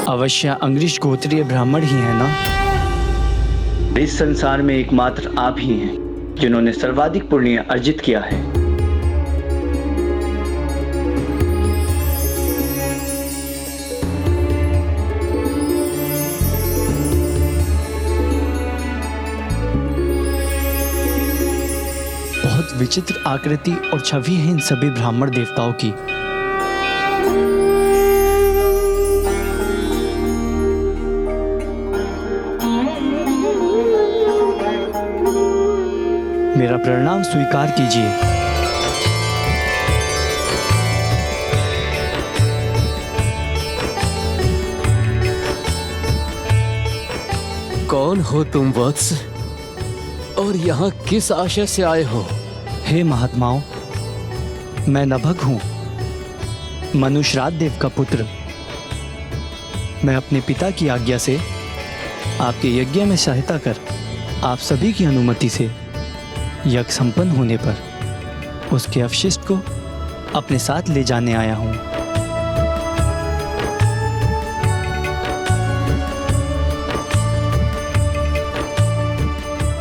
अवश्य अंग्रीष गोत्रीय ब्राह्मण ही है ना? इस संसार में एकमात्र आप ही हैं जिन्होंने सर्वाधिक पुण्य अर्जित किया है। बहुत विचित्र आकृति और छवि है इन सभी ब्राह्मण देवताओं की। मेरा प्रणाम स्वीकार कीजिए। कौन हो तुम वत्स, और यहाँ किस आशय से आए हो? हे महात्माओं, मैं नभग हूँ, मनुश्राद्ध देव का पुत्र। मैं अपने पिता की आज्ञा से आपके यज्ञ में सहायता कर आप सभी की अनुमति से यज्ञ संपन्न होने पर उसके अवशिष्ट को अपने साथ ले जाने आया हूँ।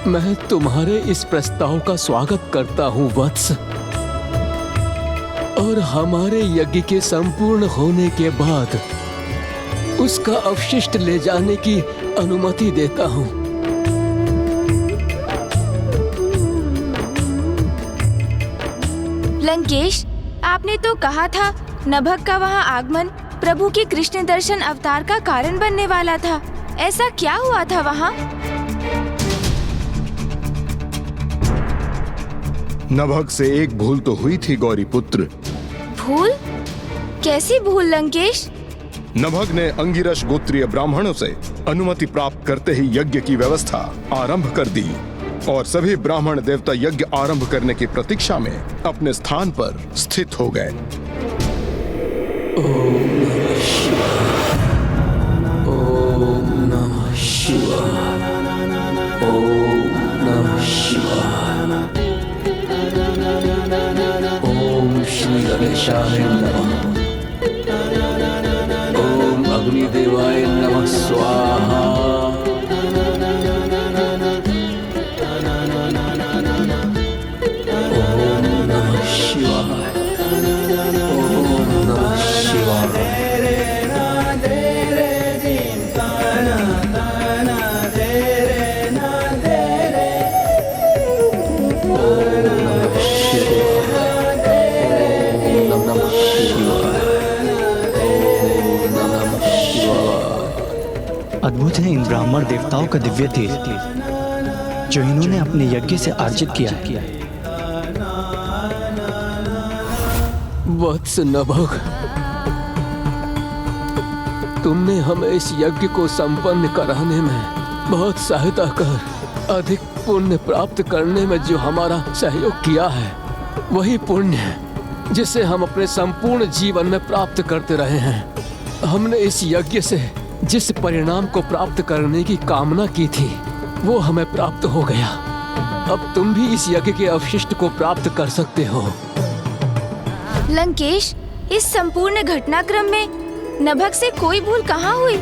मैं तुम्हारे इस प्रस्ताव का स्वागत करता हूँ वत्स, और हमारे यज्ञ के संपूर्ण होने के बाद उसका अवशिष्ट ले जाने की अनुमति देता हूँ। लंकेश, आपने तो कहा था नभग का वहाँ आगमन प्रभु के कृष्ण दर्शन अवतार का कारण बनने वाला था। ऐसा क्या हुआ था वहाँ? नभग से एक भूल तो हुई थी गौरी पुत्र। भूल? कैसी भूल लंकेश? नभग ने अंगिरस गोत्रीय ब्राह्मणों से अनुमति प्राप्त करते ही यज्ञ की व्यवस्था आरंभ कर दी और सभी ब्राह्मण देवता यज्ञ आरंभ करने की प्रतीक्षा में अपने स्थान पर स्थित हो गए। ओम नमः शिवाय, ओम नमः शिवाय, ओम श्री गणेशाय नमः, ओम अग्निदेवाय नमः स्वाहा। अद्भुत है इन ब्राह्मण देवताओं का दिव्य तेज जो इन्होंने अपने यज्ञ से अर्जित किया है। वत्स नभग, तुमने हमें इस यज्ञ को संपन्न कराने में बहुत सहायता कर अधिक पुण्य प्राप्त करने में जो हमारा सहयोग किया है, वही पुण्य है जिसे हम अपने संपूर्ण जीवन में प्राप्त करते रहे हैं। हमने इस यज्ञ से जिस परिणाम को प्राप्त करने की कामना की थी वो हमें प्राप्त हो गया। अब तुम भी इस यज्ञ के अवशिष्ट को प्राप्त कर सकते हो। लंकेश, इस संपूर्ण घटनाक्रम में नभग से कोई भूल कहाँ हुई?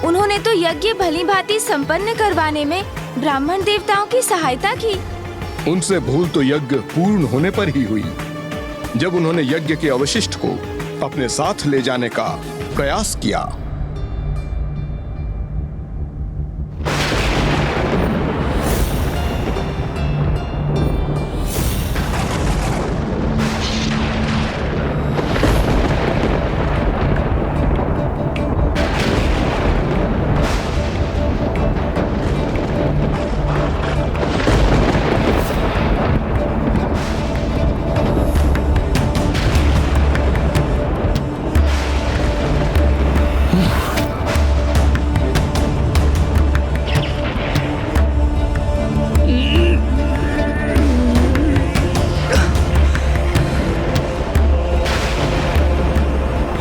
उन्होंने तो यज्ञ भली भांति संपन्न करवाने में ब्राह्मण देवताओं की सहायता की। उनसे भूल तो यज्ञ पूर्ण होने पर ही हुई, जब उन्होंने यज्ञ के अवशिष्ट को अपने साथ ले जाने का प्रयास किया।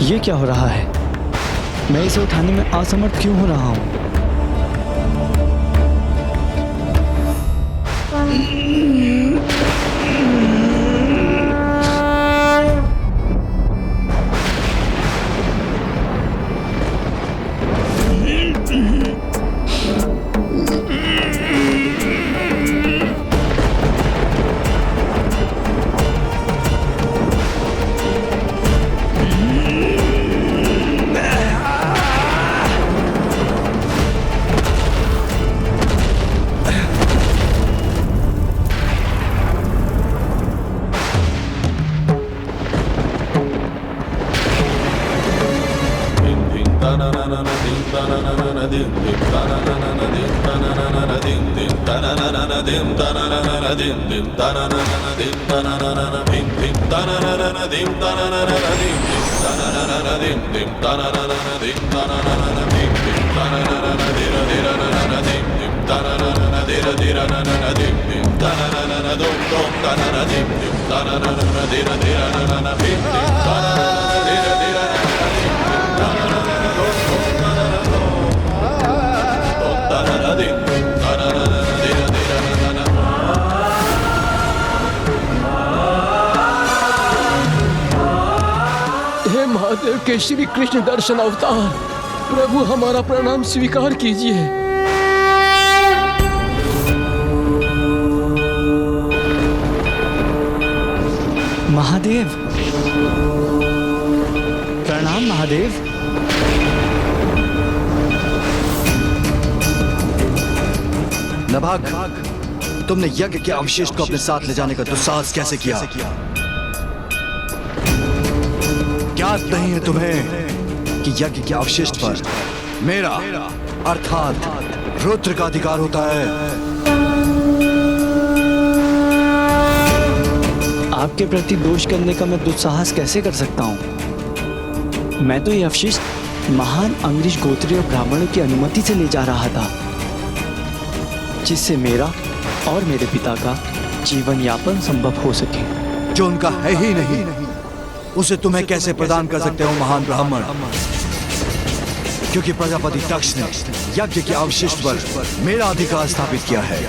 ये क्या हो रहा है? मैं इसे उठाने में असमर्थ क्यों हो रहा हूँ? हे महादेव के श्री कृष्ण दर्शन अवतार, प्रभु हमारा प्रणाम स्वीकार कीजिए। महादेव, प्रणाम महादेव। नभाग, तुमने यज्ञ के अवशेष को अपने साथ ले जाने का दुस्साहस कैसे किया? ज्ञात नहीं है तुम्हें कि यज्ञ के अवशिष्ट पर मेरा अर्थात रुद्र का अधिकार होता है। आपके प्रति दोष करने का मैं दुस्साहस कैसे कर सकता हूँ? मैं तो ये अवशिष्ट महान अंग्रेज गोत्रीय ब्राह्मणों की अनुमति से ले जा रहा था, जिससे मेरा और मेरे पिता का जीवन यापन संभव हो सके। जो उनका है ही नहीं, उसे तुम्हें कैसे प्रदान कर सकते हो महान ब्राह्मण? क्योंकि प्रजापति दक्ष ने यज्ञ के अवशिष्ट पर मेरा अधिकार स्थापित किया है।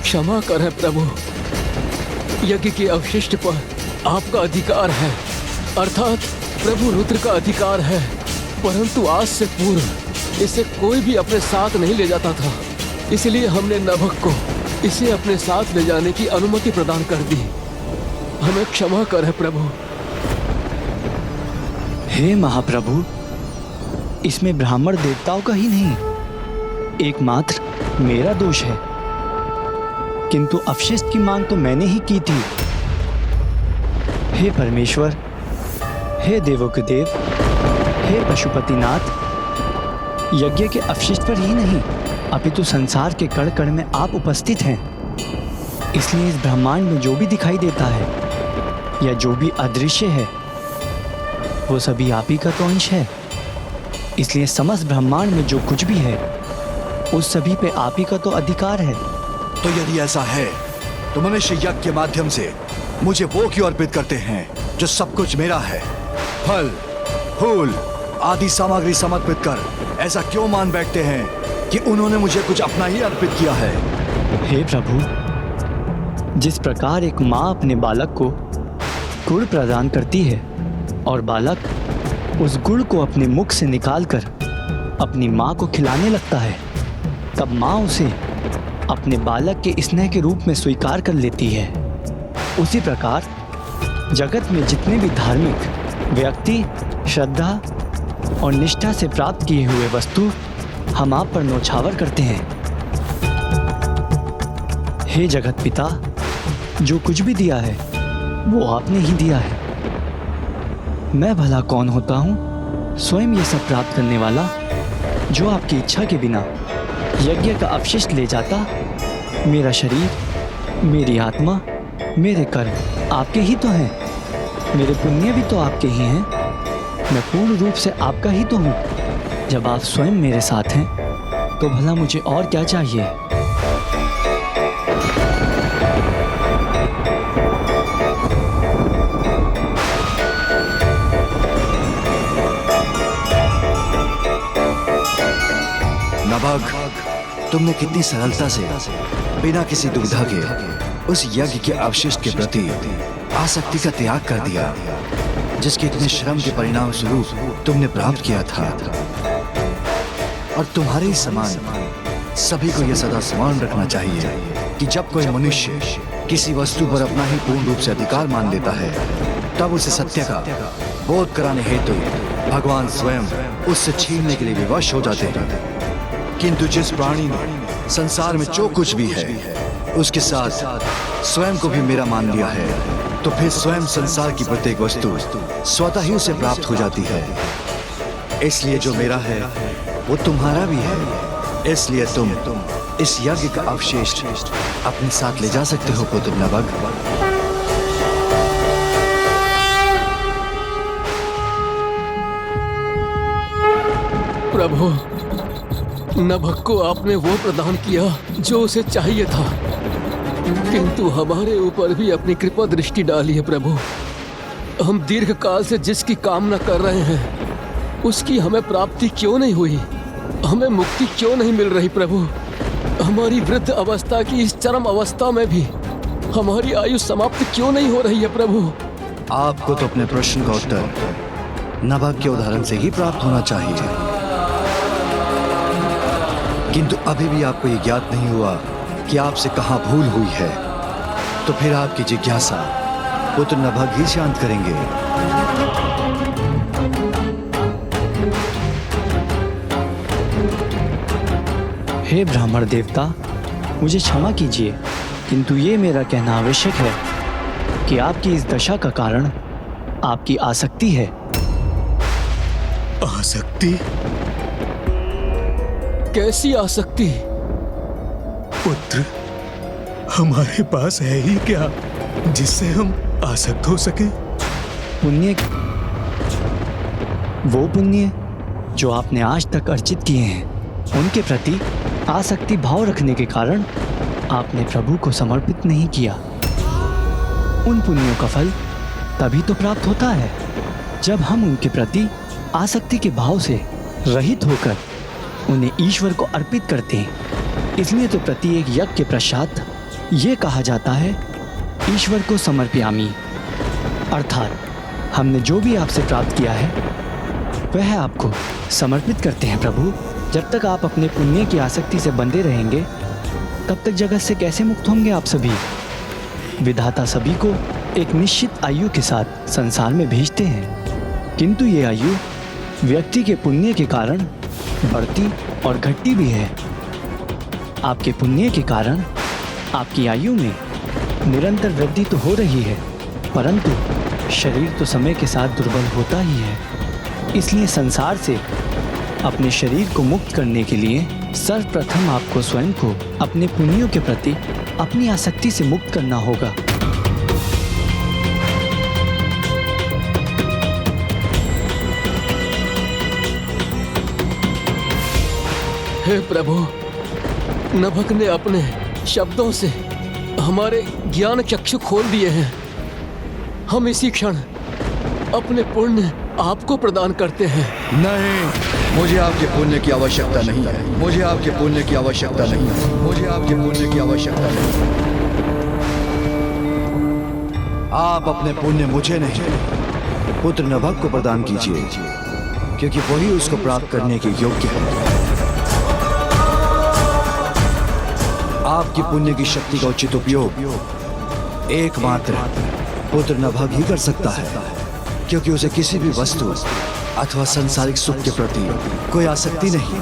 क्षमा करें प्रभु, यज्ञ के अवशिष्ट पर आपका अधिकार है, अर्थात प्रभु रुद्र का अधिकार है, परंतु आज से पूर्व इसे कोई भी अपने साथ नहीं ले जाता था, इसलिए हमने नभक को इसे अपने साथ ले जाने की अनुमति प्रदान कर दी। हमें क्षमा करें प्रभु। हे महाप्रभु, इसमें ब्राह्मण देवताओं का ही नहीं, एकमात्र मेरा दोष है, किंतु अवशिष्ट की मांग तो मैंने ही की थी। हे परमेश्वर, हे देवों के देव, हे पशुपतिनाथ, यज्ञ के अवशिष्ट पर ही नहीं अपितु संसार के कण कण में आप उपस्थित हैं। इसलिए इस ब्रह्मांड में जो भी दिखाई देता है या जो भी अदृश्य है, वो सभी आप ही का तो अंश है। इसलिए समस्त ब्रह्मांड में जो कुछ भी है, उस सभी पे आप ही का तो अधिकार है। तो यदि ऐसा है तो मनुष्य यज्ञ के माध्यम से मुझे वो क्यों अर्पित करते हैं जो सब कुछ मेरा है? फल, फूल आदि सामग्री समर्पित कर ऐसा क्यों मान बैठते हैं कि उन्होंने मुझे कुछ अपना ही अर्पित किया है? हे प्रभु, जिस प्रकार एक माँ अपने बालक को गुड़ प्रदान करती है और बालक उस गुड़ को अपने मुख से निकालकर अपनी माँ को खिलाने लगता है, तब माँ उसे अपने बालक के स्नेह के रूप में स्वीकार कर लेती है। उसी प्रकार जगत में जितने भी धार्मिक व्यक्ति श्रद्धा और निष्ठा से प्राप्त किए हुए वस्तु हम आप पर न्योछावर करते हैं। हे जगत पिता, जो कुछ भी दिया है वो आपने ही दिया है। मैं भला कौन होता हूँ स्वयं ये सब प्राप्त करने वाला, जो आपकी इच्छा के बिना यज्ञ का अवशिष्ट ले जाता। मेरा शरीर, मेरी आत्मा, मेरे कर्म आपके ही तो हैं, मेरे पुण्य भी तो आपके ही हैं। मैं पूर्ण रूप से आपका ही तो हूँ। जब आप स्वयं मेरे साथ हैं तो भला मुझे और क्या चाहिए? नभाग, तुमने कितनी सरलता से बिना किसी दुविधा के उस यज्ञ के अवशिष्ट के प्रति आसक्ति का त्याग कर दिया, जिसके इतने श्रम के परिणाम स्वरूप तुमने प्राप्त किया था। और तुम्हारे ही समान सभी को यह सदा स्मरण रखना चाहिए कि जब कोई मनुष्य किसी वस्तु पर अपना ही पूर्ण रूप से अधिकार मान लेता है, तब उसे सत्य का बोध कराने हेतु भगवान स्वयं उससे छीनने के लिए विवश हो जाते हैं। किंतु जिस प्राणी ने संसार में जो कुछ भी है उसके साथ स्वयं को भी मेरा मान लिया है, तो फिर स्वयं संसार की प्रत्येक वस्तु स्वतः ही उसे प्राप्त हो जाती है। इसलिए जो मेरा है वो तुम्हारा भी है। इसलिए तुम इस यज्ञ का अवशेष अपने साथ ले जा सकते हो पुत्र नभग। प्रभु, नभग को आपने वो प्रदान किया जो उसे चाहिए था, किंतु हमारे ऊपर भी अपनी कृपा दृष्टि डाली है प्रभु। हम दीर्घ काल से जिसकी कामना कर रहे हैं उसकी हमें प्राप्ति क्यों नहीं हुई? हमें मुक्ति क्यों नहीं मिल रही प्रभु? हमारी वृद्ध अवस्था की इस चरम अवस्था में भी हमारी आयु समाप्त क्यों नहीं हो रही है प्रभु? आपको तो अपने प्रश्न का उत्तर नभग के उदाहरण से ही प्राप्त होना चाहिए, किंतु अभी भी आपको ये ज्ञात नहीं हुआ कि आपसे कहाँ भूल हुई है। तो फिर आपकी जिज्ञासा पुत्र नभग ही शांत करेंगे। हे ब्राह्मण देवता, मुझे क्षमा कीजिए, किंतु ये मेरा कहना आवश्यक है कि आपकी इस दशा का कारण आपकी आसक्ति है। आसक्ति? कैसी आसक्ति? पुत्र, हमारे पास है ही क्या जिससे हम आसक्त हो सके? पुण्य, वो पुण्य जो आपने आज तक अर्जित किए हैं, उनके प्रति आसक्ति भाव रखने के कारण आपने प्रभु को समर्पित नहीं किया। उन पुण्यों का फल तभी तो प्राप्त होता है जब हम उनके प्रति आसक्ति के भाव से रहित होकर उन्हें ईश्वर को अर्पित करते हैं। इसलिए तो प्रत्येक यज्ञ के पश्चात ये कहा जाता है, ईश्वर को समर्पयामि, अर्थात हमने जो भी आपसे प्राप्त किया है वह आपको समर्पित करते हैं प्रभु। जब तक आप अपने पुण्य की आसक्ति से बंधे रहेंगे तब तक जगत से कैसे मुक्त होंगे आप सभी? विधाता सभी को एक निश्चित आयु के साथ संसार में भेजते हैं, किंतु ये आयु व्यक्ति के पुण्य के कारण बढ़ती और घटती भी है। आपके पुण्य के कारण आपकी आयु में निरंतर वृद्धि तो हो रही है, परंतु शरीर तो समय के साथ दुर्बल होता ही है। इसलिए संसार से अपने शरीर को मुक्त करने के लिए सर्वप्रथम आपको स्वयं को अपने पुण्यों के प्रति अपनी आसक्ति से मुक्त करना होगा। हे प्रभु, नभग ने अपने शब्दों से हमारे ज्ञान चक्षु खोल दिए हैं। हम इसी क्षण अपने पुण्य आपको प्रदान करते हैं। नहीं, मुझे आपके पुण्य की आवश्यकता नहीं है। मुझे आपके पुण्य की आवश्यकता नहीं है। मुझे आपके पुण्य की आवश्यकता नहीं है। आप अपने पुण्य मुझे नहीं, पुत्र नभग को प्रदान कीजिए, क्योंकि वही उसको प्राप्त करने के योग्य है। आपकी पुण्य की शक्ति का उचित उपयोग एकमात्र पुत्र नभग ही कर सकता है, क्योंकि उसे किसी भी वस्तु अथवा सांसारिक सुख के प्रति कोई आसक्ति नहीं।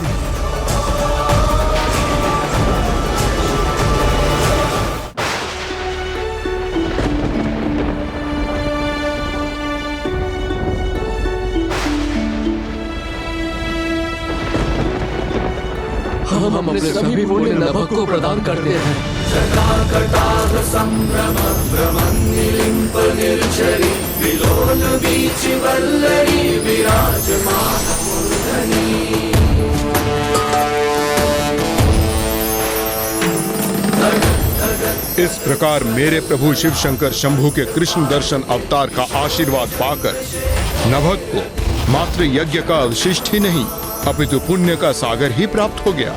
हम अपने सभी पुण्य नभग को प्रदान करते हैं। इस प्रकार मेरे प्रभु शिव शंकर शंभु के कृष्ण दर्शन अवतार का आशीर्वाद पाकर नभग को मात्र यज्ञ का अवशिष्ट ही नहीं अपितु पुण्य का सागर ही प्राप्त हो गया।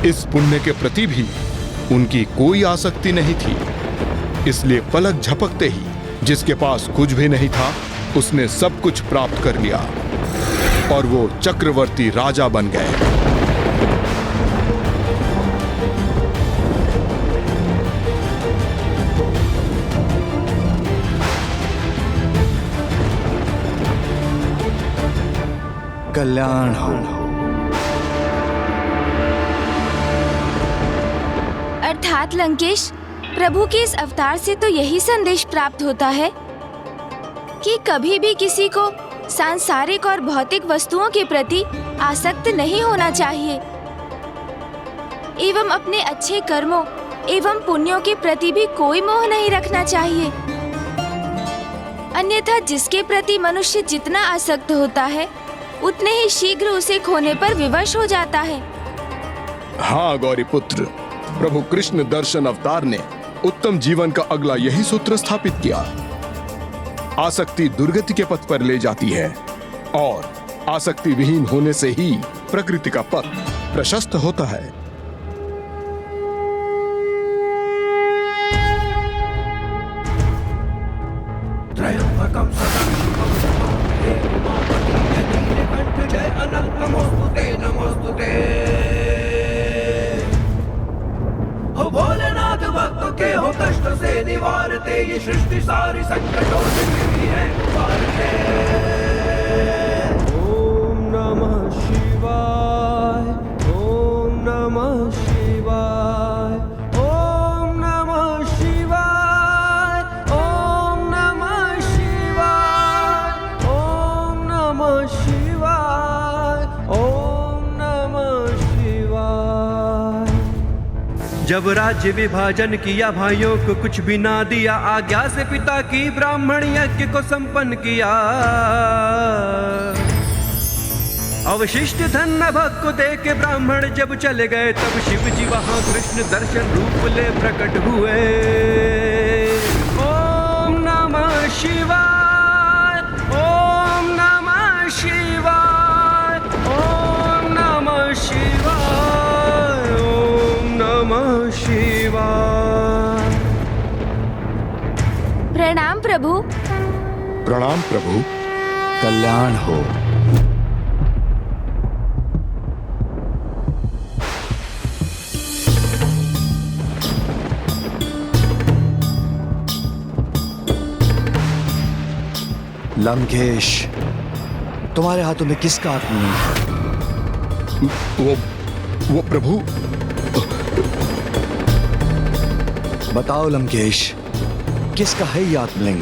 इस पुण्य के प्रति भी उनकी कोई आसक्ति नहीं थी, इसलिए पलक झपकते ही जिसके पास कुछ भी नहीं था उसने सब कुछ प्राप्त कर लिया और वो चक्रवर्ती राजा बन गए। कल्याण हो। अर्थात लंकेश, प्रभु के इस अवतार से तो यही संदेश प्राप्त होता है कि कभी भी किसी को सांसारिक और भौतिक वस्तुओं के प्रति आसक्त नहीं होना चाहिए एवं अपने अच्छे कर्मों एवं पुण्यों के प्रति भी कोई मोह नहीं रखना चाहिए। अन्यथा जिसके प्रति मनुष्य जितना आसक्त होता है उतने ही शीघ्र उसे खोने पर विवश हो जाता है। हाँ गौरी पुत्र, प्रभु कृष्ण दर्शन अवतार ने उत्तम जीवन का अगला यही सूत्र स्थापित किया। आसक्ति दुर्गति के पथ पर ले जाती है और आसक्ति विहीन होने से ही प्रकृति का पथ प्रशस्त होता है। हो भोलेनाथ भक्तों के हो कष्ट से निवारते, ये सृष्टि सारी संकटों से भी है उबारते। ओम नमः शिवाय, ओम नमः शिवाय, ओम नमः शिवाय, ओम नमः शिवाय, ओम नमः शिवाय, ओम नमः शिवाय। जब राज्य विभाजन किया भाइयों को कुछ भी ना दिया, आज्ञा से पिता की ब्राह्मण यज्ञ को संपन्न किया। अवशिष्ट धन नभग को दे के ब्राह्मण जब चले गए, तब शिव जी वहां कृष्ण दर्शन रूप ले प्रकट हुए। ओम नमः शिवाय, ओम नमः शिवाय, ओम नमः शिवाय, ओम नमः शिवाय। प्रणाम प्रभु। प्रणाम प्रभु। कल्याण हो। लंकेश, तुम्हारे हाथों में किसका आत्मलिंग है? वो प्रभु। बताओ लंकेश, किसका है ये आत्मलिंग?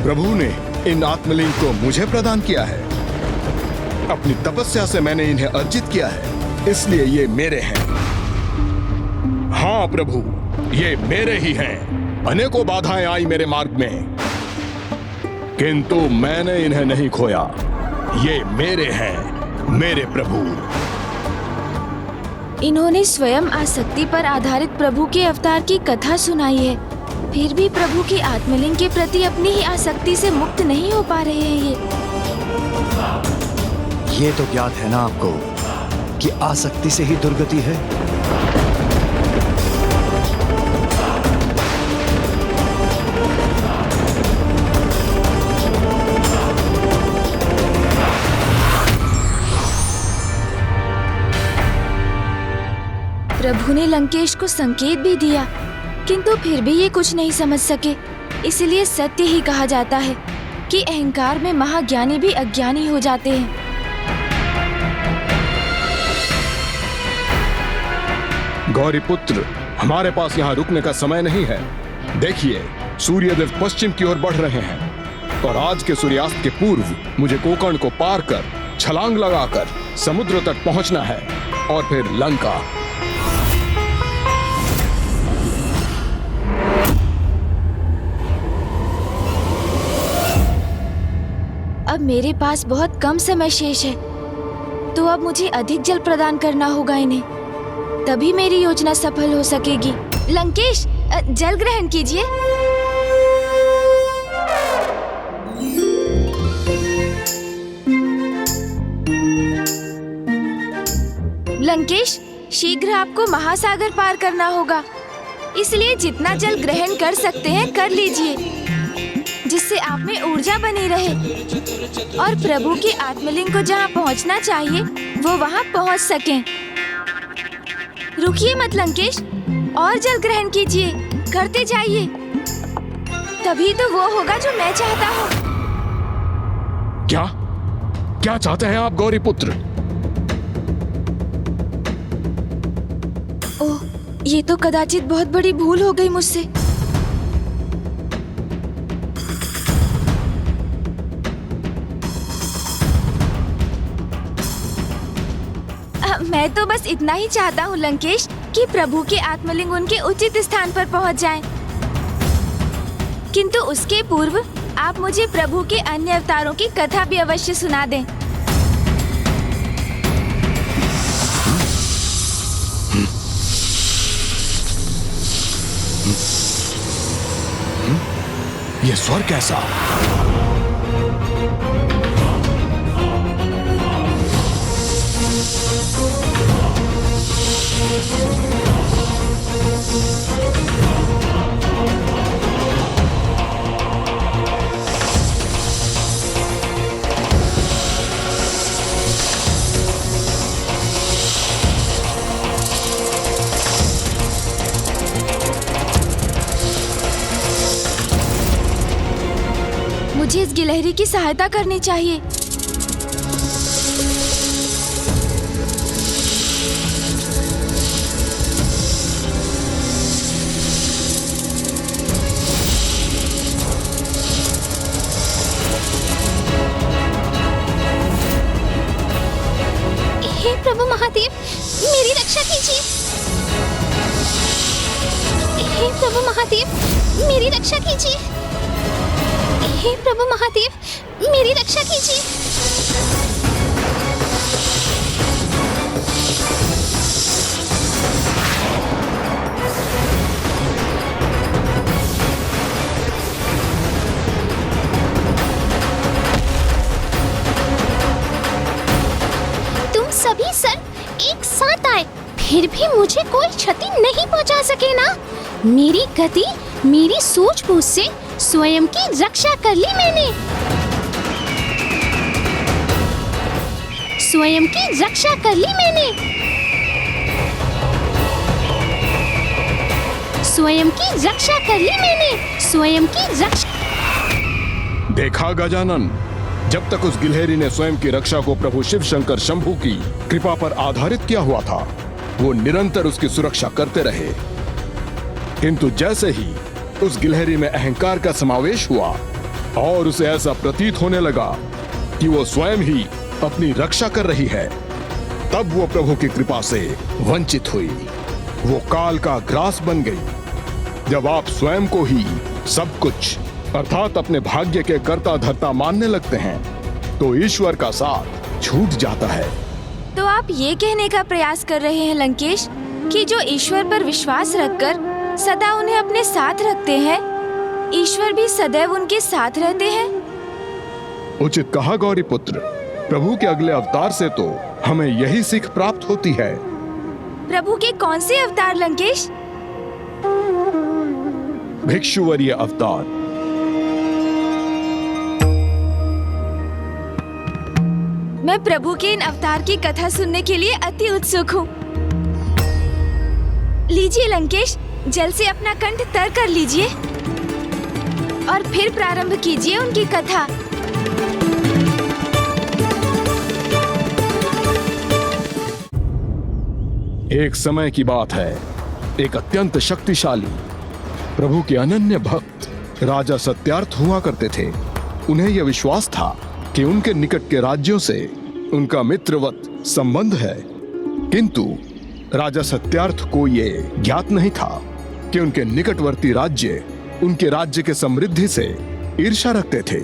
प्रभु ने इन आत्मलिंग को मुझे प्रदान किया है। अपनी तपस्या से मैंने इन्हें अर्जित किया है, इसलिए ये मेरे हैं। हाँ प्रभु, ये मेरे ही हैं। अनेकों बाधाएं आई मेरे मार्ग में, किंतु मैंने इन्हें नहीं खोया। ये मेरे हैं, मेरे प्रभु। इन्होंने स्वयं आसक्ति पर आधारित प्रभु के अवतार की कथा सुनाई है, फिर भी प्रभु की आत्मलिंग के प्रति अपनी ही आसक्ति से मुक्त नहीं हो पा रहे हैं। ये तो ज्ञात है ना आपको कि आसक्ति से ही दुर्गति है। प्रभु ने लंकेश को संकेत भी दिया, किंतु फिर भी ये कुछ नहीं समझ सके। इसलिए सत्य ही कहा जाता है कि अहंकार में महाज्ञानी भी अज्ञानी हो जाते हैं। गौरी पुत्र, हमारे पास यहाँ रुकने का समय नहीं है। देखिए, सूर्यदेव पश्चिम की ओर बढ़ रहे हैं और आज के सूर्यास्त के पूर्व मुझे कोकर्ण को पार कर छलांग लगाकर समुद्र तक पहुंचना है और फिर लंका। अब मेरे पास बहुत कम समय शेष है, तो अब मुझे अधिक जल प्रदान करना होगा इन्हें, तभी मेरी योजना सफल हो सकेगी। लंकेश, जल ग्रहण कीजिए। लंकेश, शीघ्र आपको महासागर पार करना होगा, इसलिए जितना जल ग्रहण कर सकते हैं कर लीजिए, जिससे आप में ऊर्जा बनी रहे और प्रभु की आत्मलिंग को जहाँ पहुँचना चाहिए वो वहाँ पहुँच सकें। रुकिए मत लंकेश, और जल ग्रहण कीजिए, करते जाइए। तभी तो वो होगा जो मैं चाहता हूँ। क्या क्या चाहते हैं आप गौरी पुत्र? ओह, ये तो कदाचित बहुत बड़ी भूल हो गई मुझसे। मैं तो बस इतना ही चाहता हूँ लंकेश कि प्रभु के आत्मलिंग उनके उचित स्थान पर पहुँच जाएं। किंतु उसके पूर्व आप मुझे प्रभु के अन्य अवतारों की कथा भी अवश्य सुना दें। ये स्वर कैसा? मुझे इस गिलहरी की सहायता करनी चाहिए। हे प्रभु महादेव, मेरी रक्षा कीजिए। हे प्रभु महादेव, मेरी रक्षा कीजिए। हे प्रभु महादेव, मेरी रक्षा कीजिए। तुम सभी सर एक साथ आए, फिर भी मुझे कोई क्षति नहीं पहुंचा सके ना। मेरी गति, मेरी सूझबूझ से स्वयं की रक्षा कर ली मैंने। स्वयं की रक्षा कर ली मैंने। स्वयं की रक्षा कर ली मैंने। स्वयं की रक्षा। देखा गजानन, जब तक उस गिलहरी ने स्वयं की रक्षा को प्रभु शिव शंकर शंभू की कृपा पर आधारित किया हुआ था, वो निरंतर उसकी सुरक्षा करते रहे। किंतु जैसे ही उस गिलहरी में अहंकार का समावेश हुआ और उसे ऐसा प्रतीत होने लगा कि वो स्वयं ही अपनी रक्षा कर रही है, तब वो प्रभु की कृपा से वंचित हुई। वो काल का ग्रास बन गई। जब आप स्वयं को ही सब कुछ अर्थात अपने भाग्य के कर्ता धर्ता मानने लगते हैं, तो ईश्वर का साथ छूट जाता है। तो आप ये कहने का प्रयास कर रहे हैं लंकेश कि जो ईश्वर पर विश्वास रखकर सदा उन्हें अपने साथ रखते हैं, ईश्वर भी सदैव उनके साथ रहते हैं। उचित कहा गौरी पुत्र। प्रभु के अगले अवतार से तो हमें यही सीख प्राप्त होती है। प्रभु के कौन से अवतार लंकेश? भिक्षुवर्य अवतार। मैं प्रभु के इन अवतार की कथा सुनने के लिए अति उत्सुक हूँ। लीजिए लंकेश, जल से अपना कंठ तर कर लीजिए और फिर प्रारंभ कीजिए उनकी कथा। एक समय की बात है, एक अत्यंत शक्तिशाली प्रभु के अनन्य भक्त राजा सत्यार्थ हुआ करते थे। उन्हें यह विश्वास था कि उनके निकट के राज्यों से उनका मित्रवत संबंध है, किंतु राजा सत्यार्थ को ये ज्ञात नहीं था कि उनके निकटवर्ती राज्य उनके राज्य के समृद्धि से ईर्ष्या रखते थे।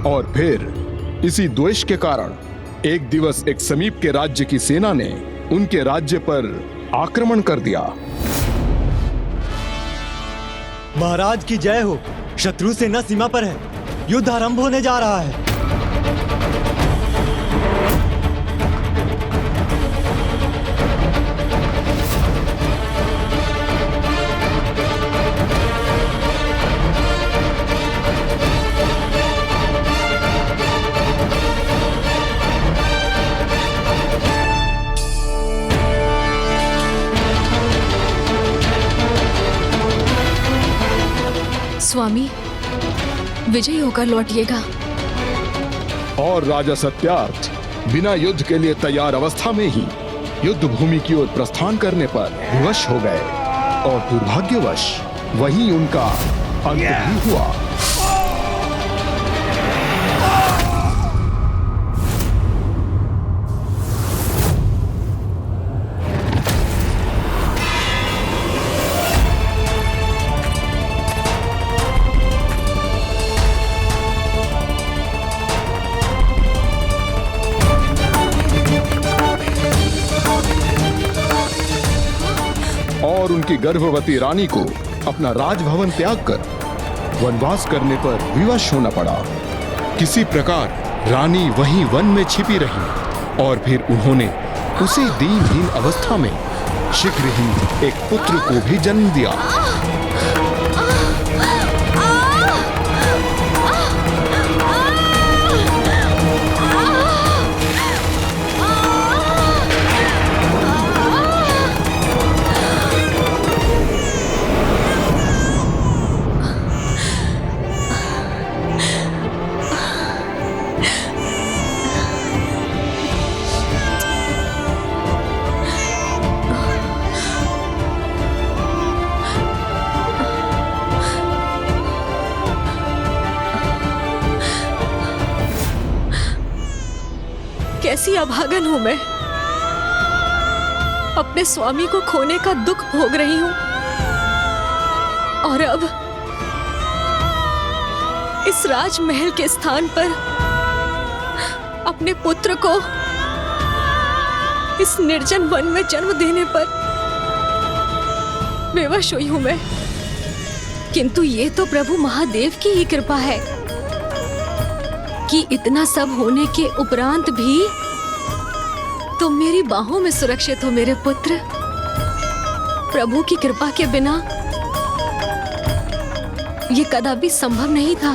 और फिर इसी द्वेष के कारण एक दिवस एक समीप के राज्य की सेना ने उनके राज्य पर आक्रमण कर दिया। महाराज की जय हो। शत्रु सेना सीमा पर है, युद्ध आरंभ होने जा रहा है। स्वामी विजयी होकर लौटिएगा। और राजा सत्यार्थ बिना युद्ध के लिए तैयार अवस्था में ही युद्ध भूमि की ओर प्रस्थान करने पर विवश हो गए और दुर्भाग्यवश वहीं उनका अंत भी हुआ। और उनकी गर्भवती रानी को अपना राजभवन त्याग कर वनवास करने पर विवश होना पड़ा। किसी प्रकार रानी वहीं वन में छिपी रही और फिर उन्होंने उसी दीनहीन अवस्था में शीघ्र ही एक पुत्र को भी जन्म दिया। कैसी अभागन हूं मैं, अपने स्वामी को खोने का दुख भोग रही हूं और अब इस राजमहल के स्थान पर अपने पुत्र को इस निर्जन वन में जन्म देने पर विवश हुई हूं मैं। किंतु ये तो प्रभु महादेव की ही कृपा है कि इतना सब होने के उपरांत भी तुम मेरी बाहों में सुरक्षित हो मेरे पुत्र। प्रभु की कृपा के बिना ये कदापि संभव नहीं था।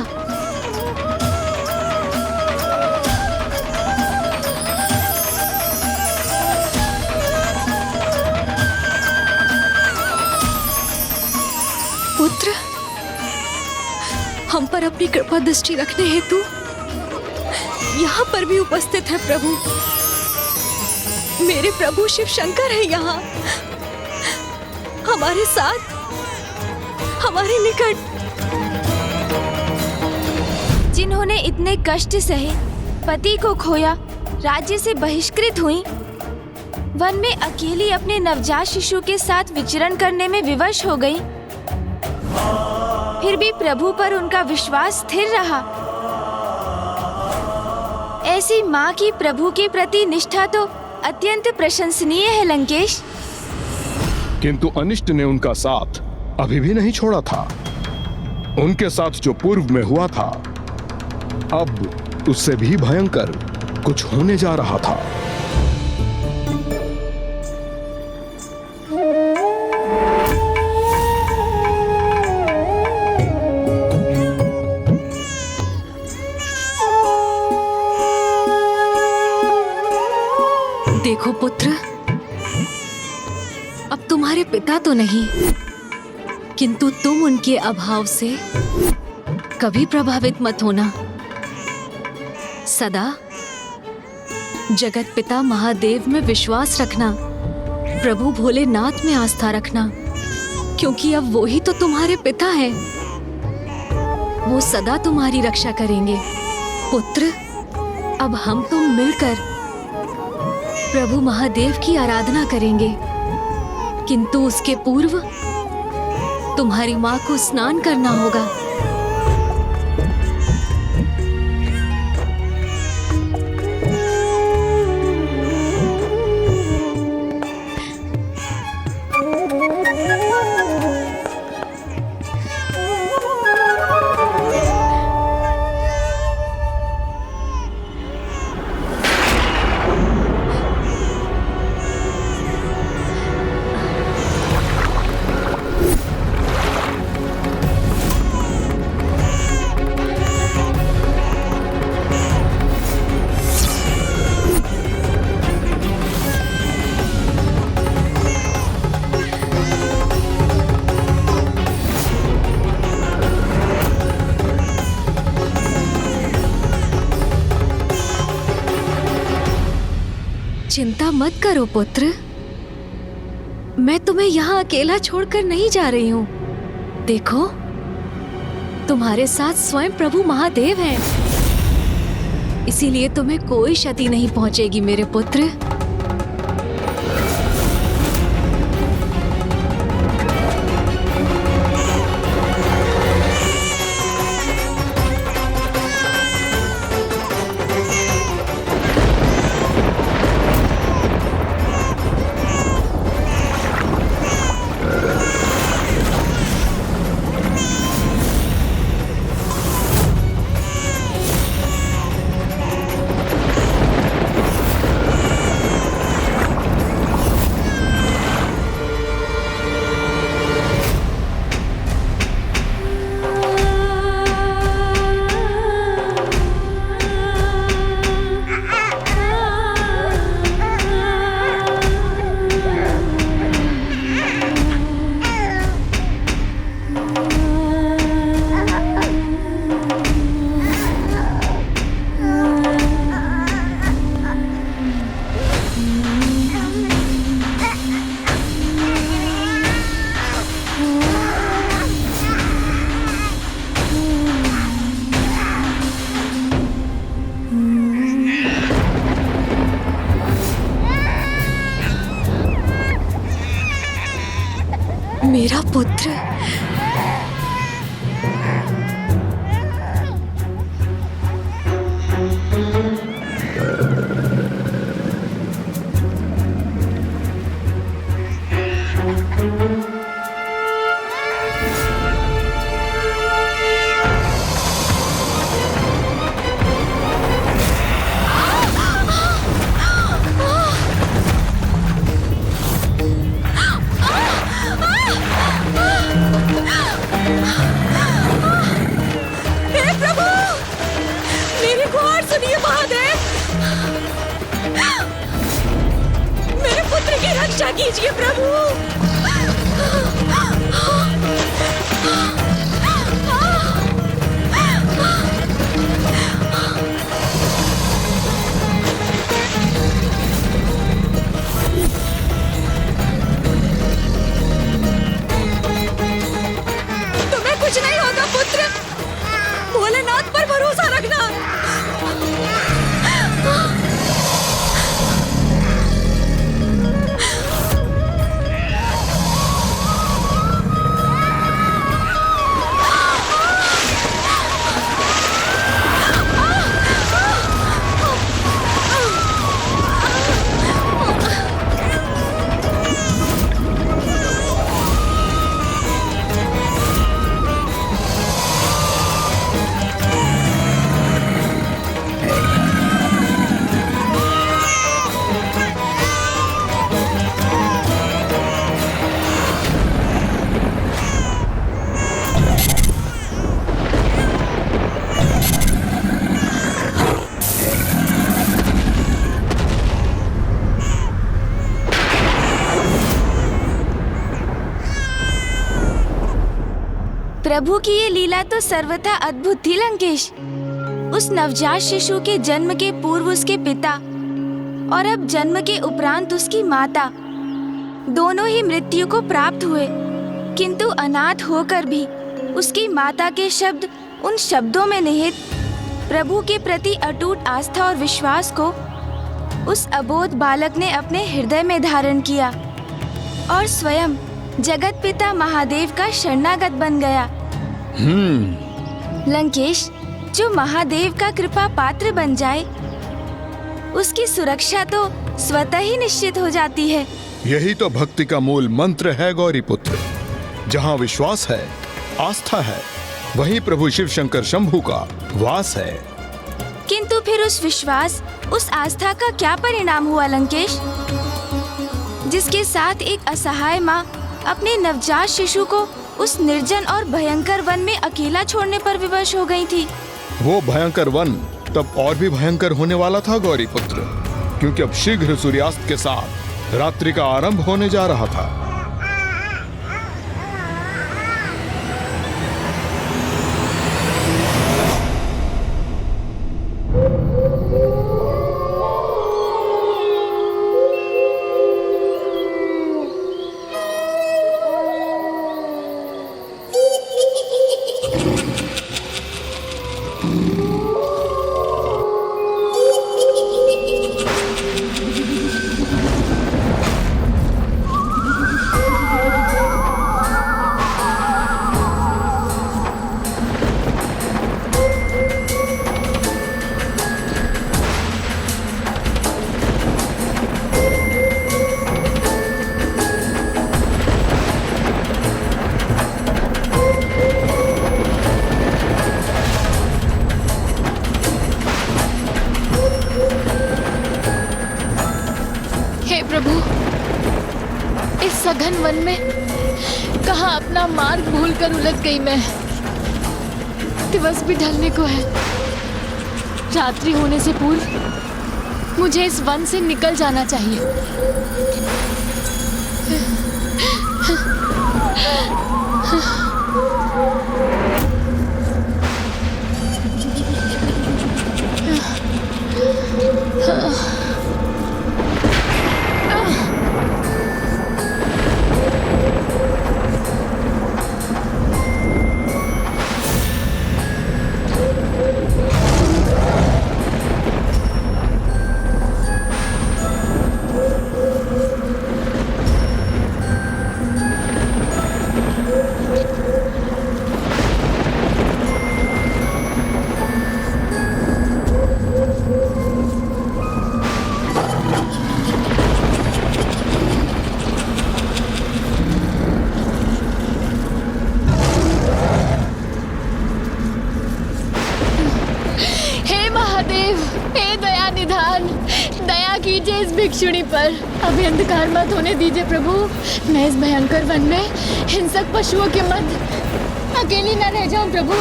पुत्र, हम पर अपनी कृपा दृष्टि रखने हेतु यहाँ पर भी उपस्थित है प्रभु। मेरे प्रभु शिव शंकर है यहाँ हमारे साथ, हमारे निकट। जिन्होंने इतने कष्ट सहे, पति को खोया, राज्य से बहिष्कृत हुई, वन में अकेली अपने नवजात शिशु के साथ विचरण करने में विवश हो गई, फिर भी प्रभु पर उनका विश्वास स्थिर रहा। ऐसी माँ की प्रभु के प्रति निष्ठा तो अत्यंत प्रशंसनीय है लंकेश। किंतु अनिष्ट ने उनका साथ अभी भी नहीं छोड़ा था। उनके साथ जो पूर्व में हुआ था, अब उससे भी भयंकर कुछ होने जा रहा था। देखो पुत्र, अब तुम्हारे पिता तो नहीं, किंतु तुम उनके अभाव से कभी प्रभावित मत होना। सदा जगत पिता महादेव में विश्वास रखना, प्रभु भोलेनाथ में आस्था रखना, क्योंकि अब वो ही तो तुम्हारे पिता हैं। वो सदा तुम्हारी रक्षा करेंगे। पुत्र, अब हम तुम मिलकर प्रभु महादेव की आराधना करेंगे, किंतु उसके पूर्व तुम्हारी माँ को स्नान करना होगा। चिंता मत करो पुत्र, मैं तुम्हें यहाँ अकेला छोड़कर नहीं जा रही हूँ। देखो, तुम्हारे साथ स्वयं प्रभु महादेव हैं, इसीलिए तुम्हें कोई क्षति नहीं पहुंचेगी मेरे पुत्र। मेरा पुत्र, रक्षा कीजिए प्रभु। तुम्हें कुछ नहीं होगा पुत्र, भोलेनाथ पर भरोसा रखना। प्रभु की ये लीला तो सर्वथा अद्भुत थी लंकेश। उस नवजात शिशु के जन्म के पूर्व उसके पिता और अब जन्म के उपरांत उसकी माता दोनों ही मृत्यु को प्राप्त हुए, किंतु अनाथ होकर भी उसकी माता के शब्द उन शब्दों में निहित प्रभु के प्रति अटूट आस्था और विश्वास को उस अबोध बालक ने अपने हृदय में धारण किया और स्वयं जगत पिता महादेव का शरणागत बन गया। लंकेश, जो महादेव का कृपा पात्र बन जाए उसकी सुरक्षा तो स्वतः ही निश्चित हो जाती है। यही तो भक्ति का मूल मंत्र है गौरी पुत्र। जहाँ विश्वास है, आस्था है, वहीं प्रभु शिव शंकर शंभू का वास है। किंतु फिर उस विश्वास, उस आस्था का क्या परिणाम हुआ लंकेश, जिसके साथ एक असहाय माँ अपने नवजात शिशु को उस निर्जन और भयंकर वन में अकेला छोड़ने पर विवश हो गई थी। वो भयंकर वन तब और भी भयंकर होने वाला था गौरी पुत्र, क्योंकि अब शीघ्र सूर्यास्त के साथ रात्रि का आरंभ होने जा रहा था। सघन वन में कहाँ अपना मार्ग भूलकर उलझ गई मैं। दिवस भी ढलने को है। रात्रि होने से पूर्व मुझे इस वन से निकल जाना चाहिए। कीजिए इस भिक्षुणी पर। अभी अंधकार मत होने दीजिए प्रभु। मैं इस भयंकर वन में हिंसक पशुओं के मध्य अकेली न रह जाऊं प्रभु।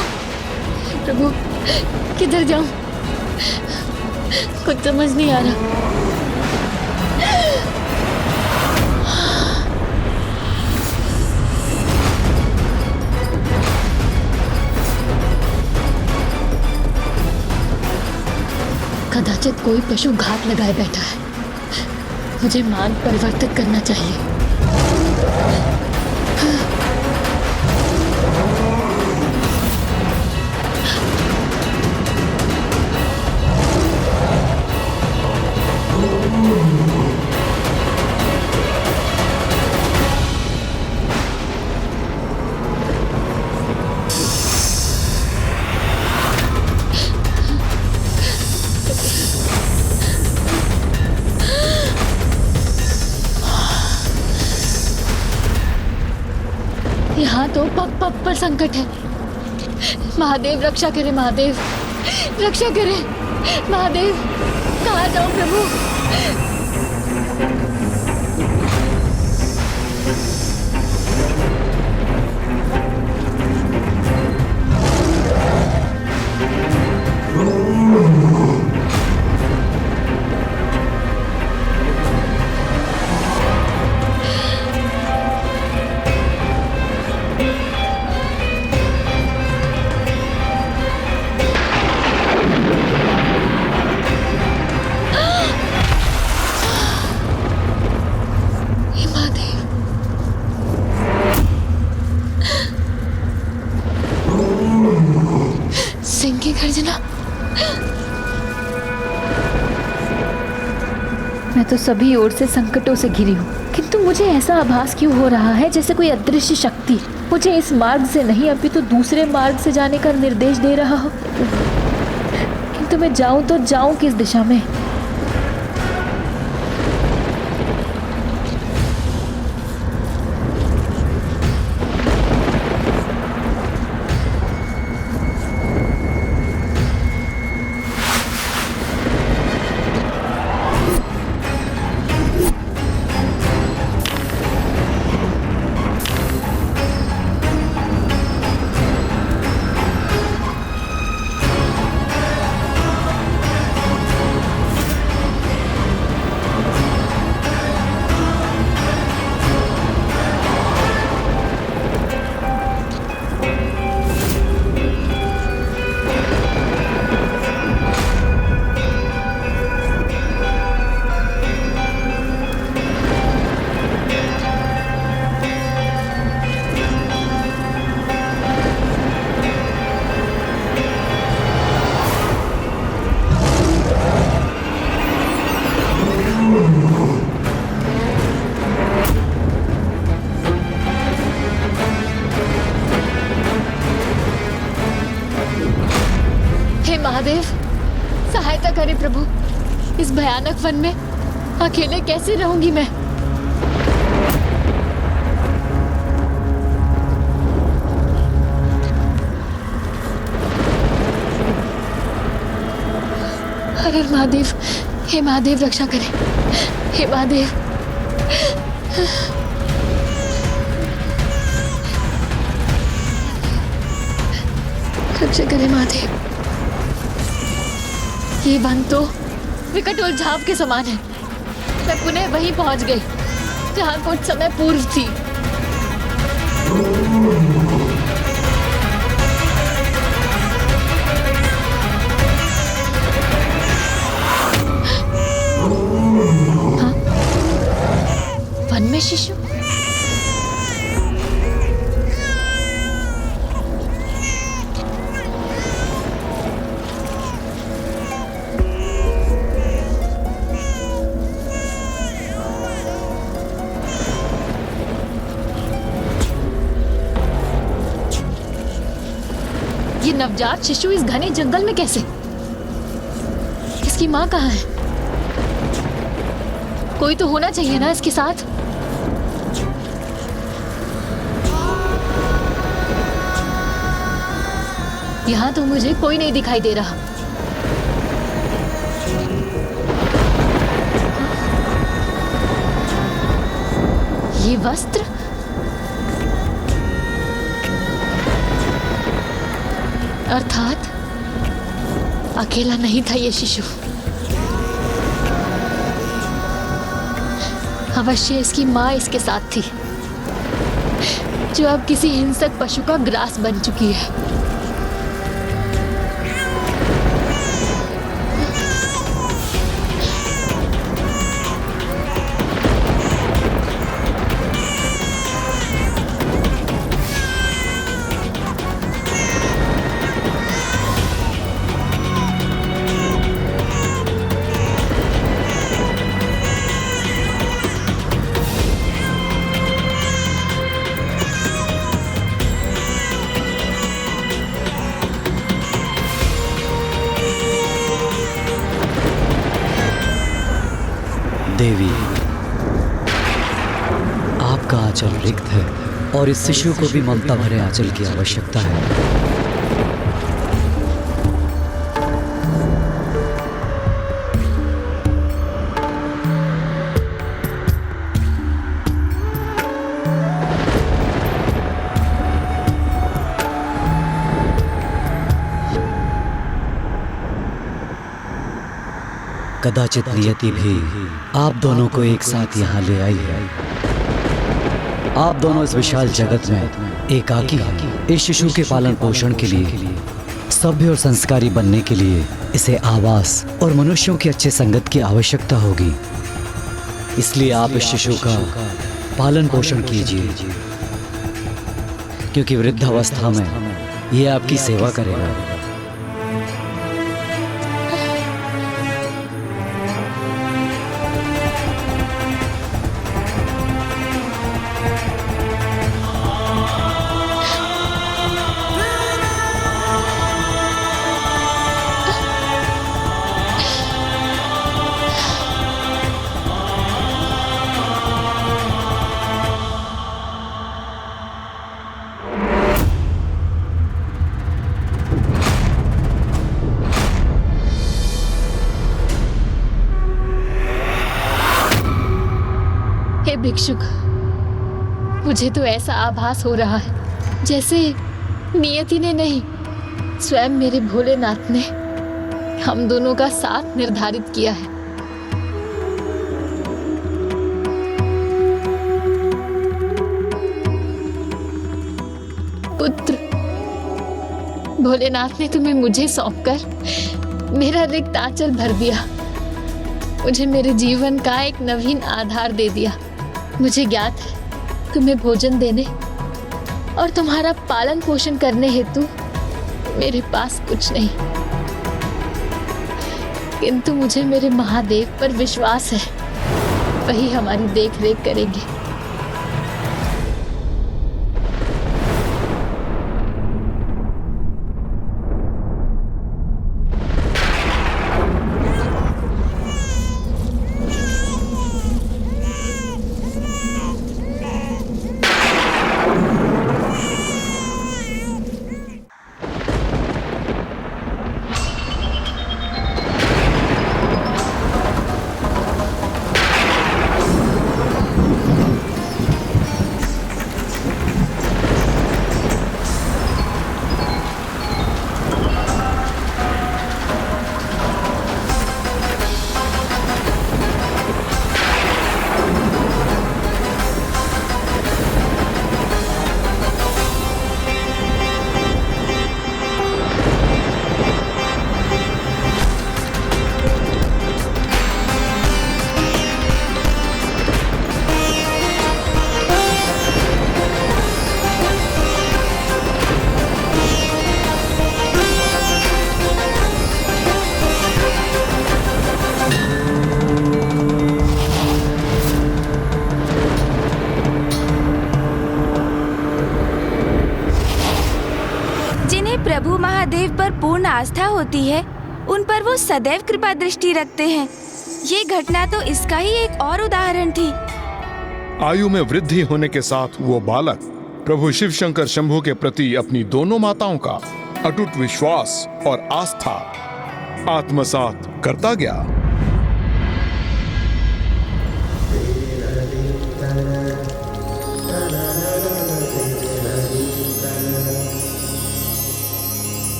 प्रभु किधर जाऊं, कुछ समझ नहीं आ रहा। कदाचित कोई पशु घात लगाए बैठा है। मुझे मार्ग परिवर्तित करना चाहिए। यहाँ तो पग पग पर संकट है। महादेव रक्षा करे, महादेव रक्षा करे। महादेव कहाँ जाऊं प्रभु। मैं तो सभी ओर से संकटों से घिरी हूँ, किंतु मुझे ऐसा आभास क्यों हो रहा है जैसे कोई अदृश्य शक्ति मुझे इस मार्ग से नहीं अभी तो दूसरे मार्ग से जाने का निर्देश दे रहा हो। किंतु मैं जाऊं तो जाऊं किस दिशा में। महादेव सहायता करे प्रभु। इस भयानक वन में अकेले कैसे रहूंगी मैं। हर हर महादेव। हे महादेव रक्षा करे। हे महादेव। शुक्र महादेव। ये वन तो विकट उलझाव के समान है। मैं पुनः वहीं पहुंच गई जहां कुछ समय पूर्व थी। हाँ? वन में शिशु? ये नवजात शिशु इस घने जंगल में कैसे? इसकी माँ कहाँ है? कोई तो होना चाहिए ना इसके साथ। यहाँ तो मुझे कोई नहीं दिखाई दे रहा। ये वस्त्र अर्थात अकेला नहीं था ये शिशु। अवश्य इसकी माँ इसके साथ थी, जो अब किसी हिंसक पशु का ग्रास बन चुकी है। देवी, आपका आंचल रिक्त है और इस शिशु को भी ममता भरे आंचल की आवश्यकता है। कदाचित नियति भी आप दोनों को एक साथ यहाँ ले आई है। आप दोनों इस विशाल जगत में एकाकी हैं। इस शिशु के पालन पोषण के लिए, सभ्य और संस्कारी बनने के लिए इसे आवास और मनुष्यों की अच्छे संगत की आवश्यकता होगी। इसलिए आप इस शिशु का पालन पोषण कीजिए, क्योंकि वृद्धावस्था में ये आपकी सेवा करेगा। भिक्षुक, मुझे तो ऐसा आभास हो रहा है जैसे नियति ने नहीं, स्वयं मेरे भोलेनाथ ने हम दोनों का साथ निर्धारित किया है। पुत्र, भोलेनाथ ने तुम्हें मुझे सौंपकर मेरा रिक्त आंचल भर दिया, मुझे मेरे जीवन का एक नवीन आधार दे दिया। मुझे ज्ञात है तुम्हें भोजन देने और तुम्हारा पालन पोषण करने हेतु मेरे पास कुछ नहीं, किंतु मुझे मेरे महादेव पर विश्वास है, वही हमारी देख रेख करेंगे। प्रभु महादेव पर पूर्ण आस्था होती है उन पर वो सदैव कृपा दृष्टि रखते हैं। ये घटना तो इसका ही एक और उदाहरण थी। आयु में वृद्धि होने के साथ वो बालक प्रभु शिव शंकर शंभु के प्रति अपनी दोनों माताओं का अटूट विश्वास और आस्था आत्मसात करता गया।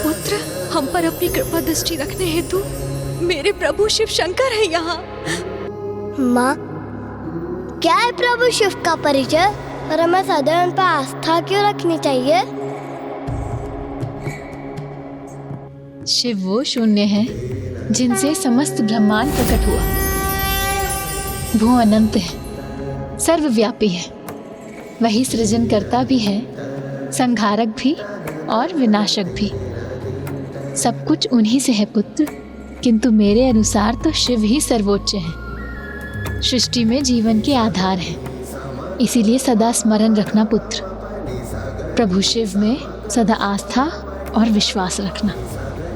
पुत्र, हम पर अपनी कृपा दृष्टि रखने हेतु मेरे प्रभु शिव शंकर है यहाँ। माँ, क्या है प्रभु शिव का परिचय और हमें सदैव उन पर आस्था क्यों रखनी चाहिए? शिव वो शून्य है जिनसे समस्त ब्रह्मांड प्रकट हुआ। वो अनंत है, सर्वव्यापी है। वही सृजनकर्ता भी है, संहारक भी और विनाशक भी। सब कुछ उन्हीं से है पुत्र, किंतु मेरे अनुसार तो शिव ही सर्वोच्च है। सृष्टि में जीवन के आधार है, इसीलिए सदा स्मरण रखना पुत्र। प्रभु शिव में सदा आस्था और विश्वास रखना,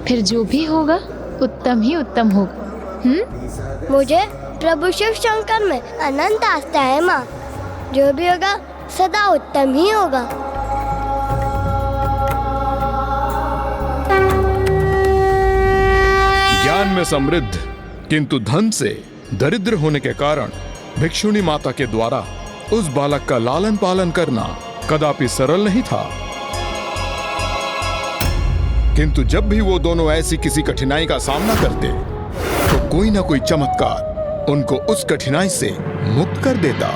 फिर जो भी होगा उत्तम ही उत्तम होगा। मुझे प्रभु शिव शंकर में अनंत आस्था है माँ। जो भी होगा सदा उत्तम ही होगा। ज्ञान में समृद्ध किंतु धन से दरिद्र होने के कारण भिक्षुणी माता के द्वारा उस बालक का लालन पालन करना कदापि सरल नहीं था। किंतु जब भी वो दोनों ऐसी किसी कठिनाई का सामना करते तो कोई ना कोई चमत्कार उनको उस कठिनाई से मुक्त कर देता।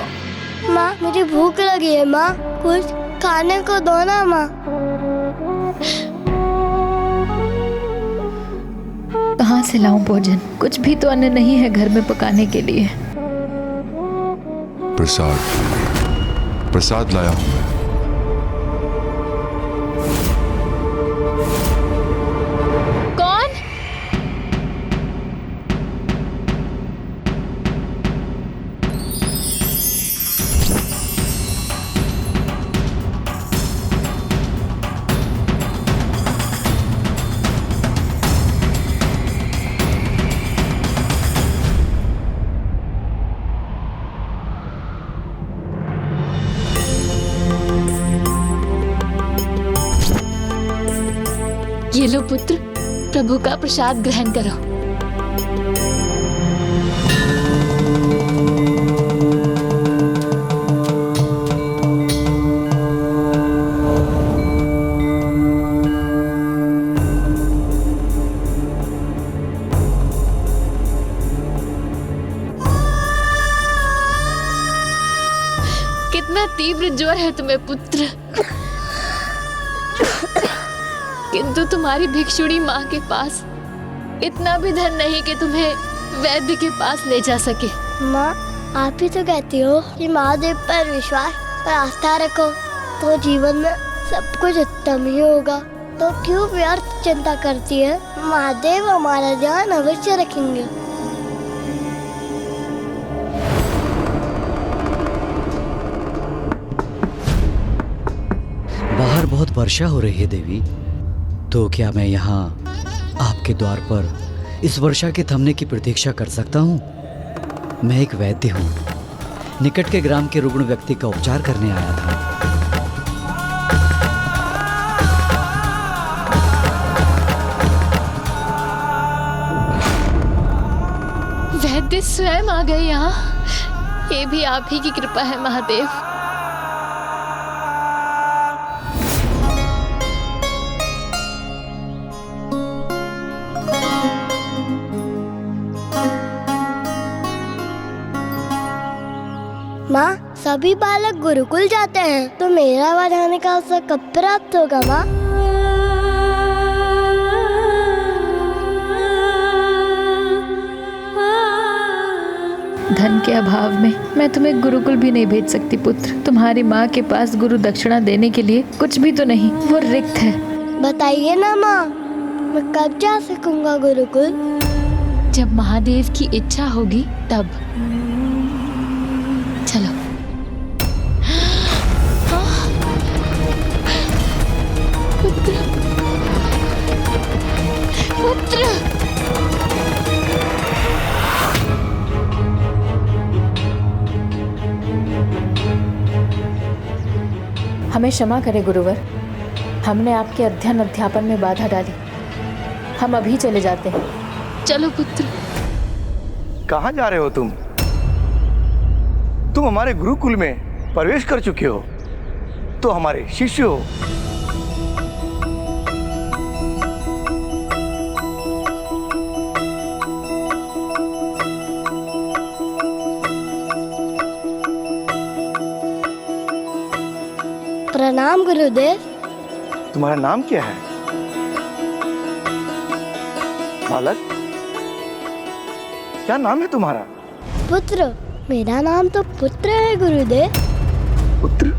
माँ, मुझे भूख लगी है माँ, कुछ खाने को दो ना माँ। कहाँ से लाऊं भोजन? कुछ भी तो अन्न नहीं है घर में पकाने के लिए। प्रसाद लाया हूं मैं। कौन? ये लो पुत्र, प्रभु का प्रसाद ग्रहण करो। कितना तीव्र ज्वर है तुम्हें पुत्र, किंतु तुम्हारी भिक्षुणी माँ के पास इतना भी धन नहीं कि तुम्हें वैद्य के पास ले जा सके। माँ, आप ही तो कहती हो कि महादेव पर विश्वास और आस्था रखो तो जीवन में सब कुछ उत्तम ही होगा। तो क्यों व्यर्थ चिंता करती है? महादेव हमारा ध्यान अवश्य रखेंगे। बाहर बहुत वर्षा हो रही है देवी, तो क्या मैं यहाँ आपके द्वार पर इस वर्षा के थमने की प्रतीक्षा कर सकता हूँ? मैं एक वैद्य हूँ, निकट के ग्राम के रुग्ण व्यक्ति का उपचार करने आया था। वैद्य स्वयं आ गए यहाँ। ये भी आप ही की कृपा है महादेव। माँ, सभी बालक गुरुकुल जाते हैं, तो मेरा वहाँ जाने का अवसर कब प्राप्त होगा माँ? धन के अभाव में मैं तुम्हें गुरुकुल भी नहीं भेज सकती पुत्र। तुम्हारी माँ के पास गुरु दक्षिणा देने के लिए कुछ भी तो नहीं, वो रिक्त है। बताइए ना माँ, मैं कब जा सकूंगा गुरुकुल? जब महादेव की इच्छा होगी तब। चलो। हमें क्षमा करें गुरुवर, हमने आपके अध्ययन अध्यापन में बाधा डाली। हम अभी चले जाते हैं। चलो पुत्र। कहाँ जा रहे हो तुम? तुम हमारे गुरुकुल में प्रवेश कर चुके हो, तो हमारे शिष्य हो। प्रणाम गुरुदेव। तुम्हारा नाम क्या है बालक? क्या नाम है तुम्हारा? पुत्र। मेरा नाम तो पुत्र है गुरुदेव। पुत्र?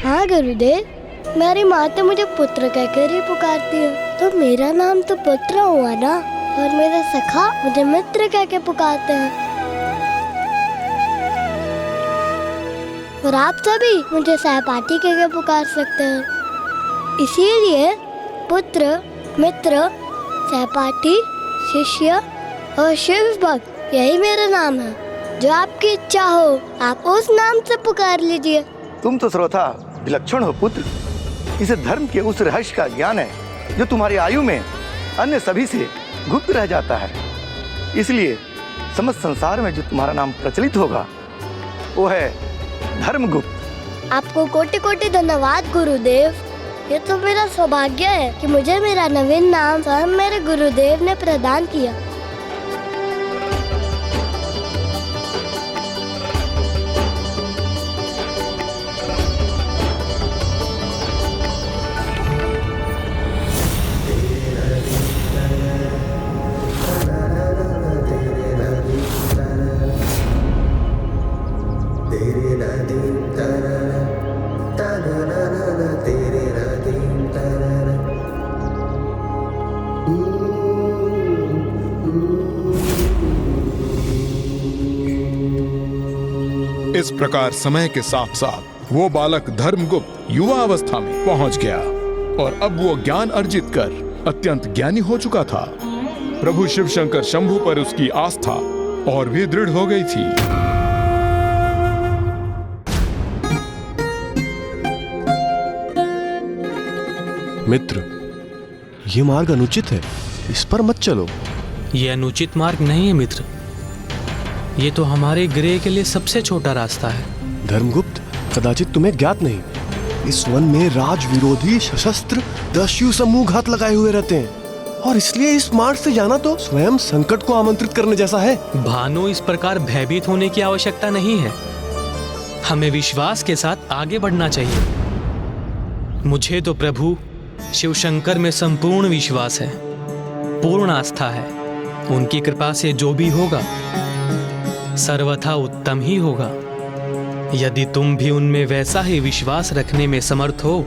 हाँ गुरुदेव, मेरी माँ तो मुझे पुत्र कहकर ही पुकारती है, तो मेरा नाम तो पुत्र हुआ ना। और मेरे सखा मुझे मित्र कह के पुकारते हैं, और आप सभी मुझे सहपाठी कह के पुकार सकते हैं। इसीलिए पुत्र, मित्र, सहपाठी, शिष्य और शिव भक्त, यही मेरा नाम है। जो आपकी इच्छा हो आप उस नाम से पुकार लीजिए। तुम तो सर्वथा विलक्षण हो पुत्र। इसे धर्म के उस रहस्य का ज्ञान है जो तुम्हारी आयु में अन्य सभी से गुप्त रह जाता है। इसलिए समस्त संसार में जो तुम्हारा नाम प्रचलित होगा वो है धर्मगुप्त। आपको कोटि कोटि धन्यवाद गुरुदेव। ये तो मेरा सौभाग्य है कि मुझे मेरा नवीन नाम स्वयं मेरे गुरुदेव ने प्रदान किया। इस प्रकार समय के साथ साथ वो बालक धर्मगुप्त युवा अवस्था में पहुंच गया और अब वो ज्ञान अर्जित कर अत्यंत ज्ञानी हो चुका था। प्रभु शिव शंकर शंभु पर उसकी आस्था और भी दृढ़ हो गई थी। मित्र, ये मार्ग अनुचित है, इस पर मत चलो। ये अनुचित मार्ग नहीं है मित्र, ये तो हमारे गृह के लिए सबसे छोटा रास्ता है। धर्मगुप्त, कदाचित तुम्हें ज्ञात नहीं, इस वन में राज विरोधी सशस्त्र दस्यु समूह घात लगाए हुए रहते हैं, और इसलिए इस मार्ग से जाना तो स्वयं संकट को आमंत्रित करने जैसा है। भानु, इस प्रकार भयभीत होने की आवश्यकता नहीं है। हमें विश्वास के साथ आगे बढ़ना चाहिए। मुझे तो प्रभु शिव शंकर में संपूर्ण विश्वास है, पूर्ण आस्था है। उनकी कृपा से जो भी होगा सर्वथा उत्तम ही होगा। यदि तुम भी उनमें वैसा ही विश्वास रखने में समर्थ हो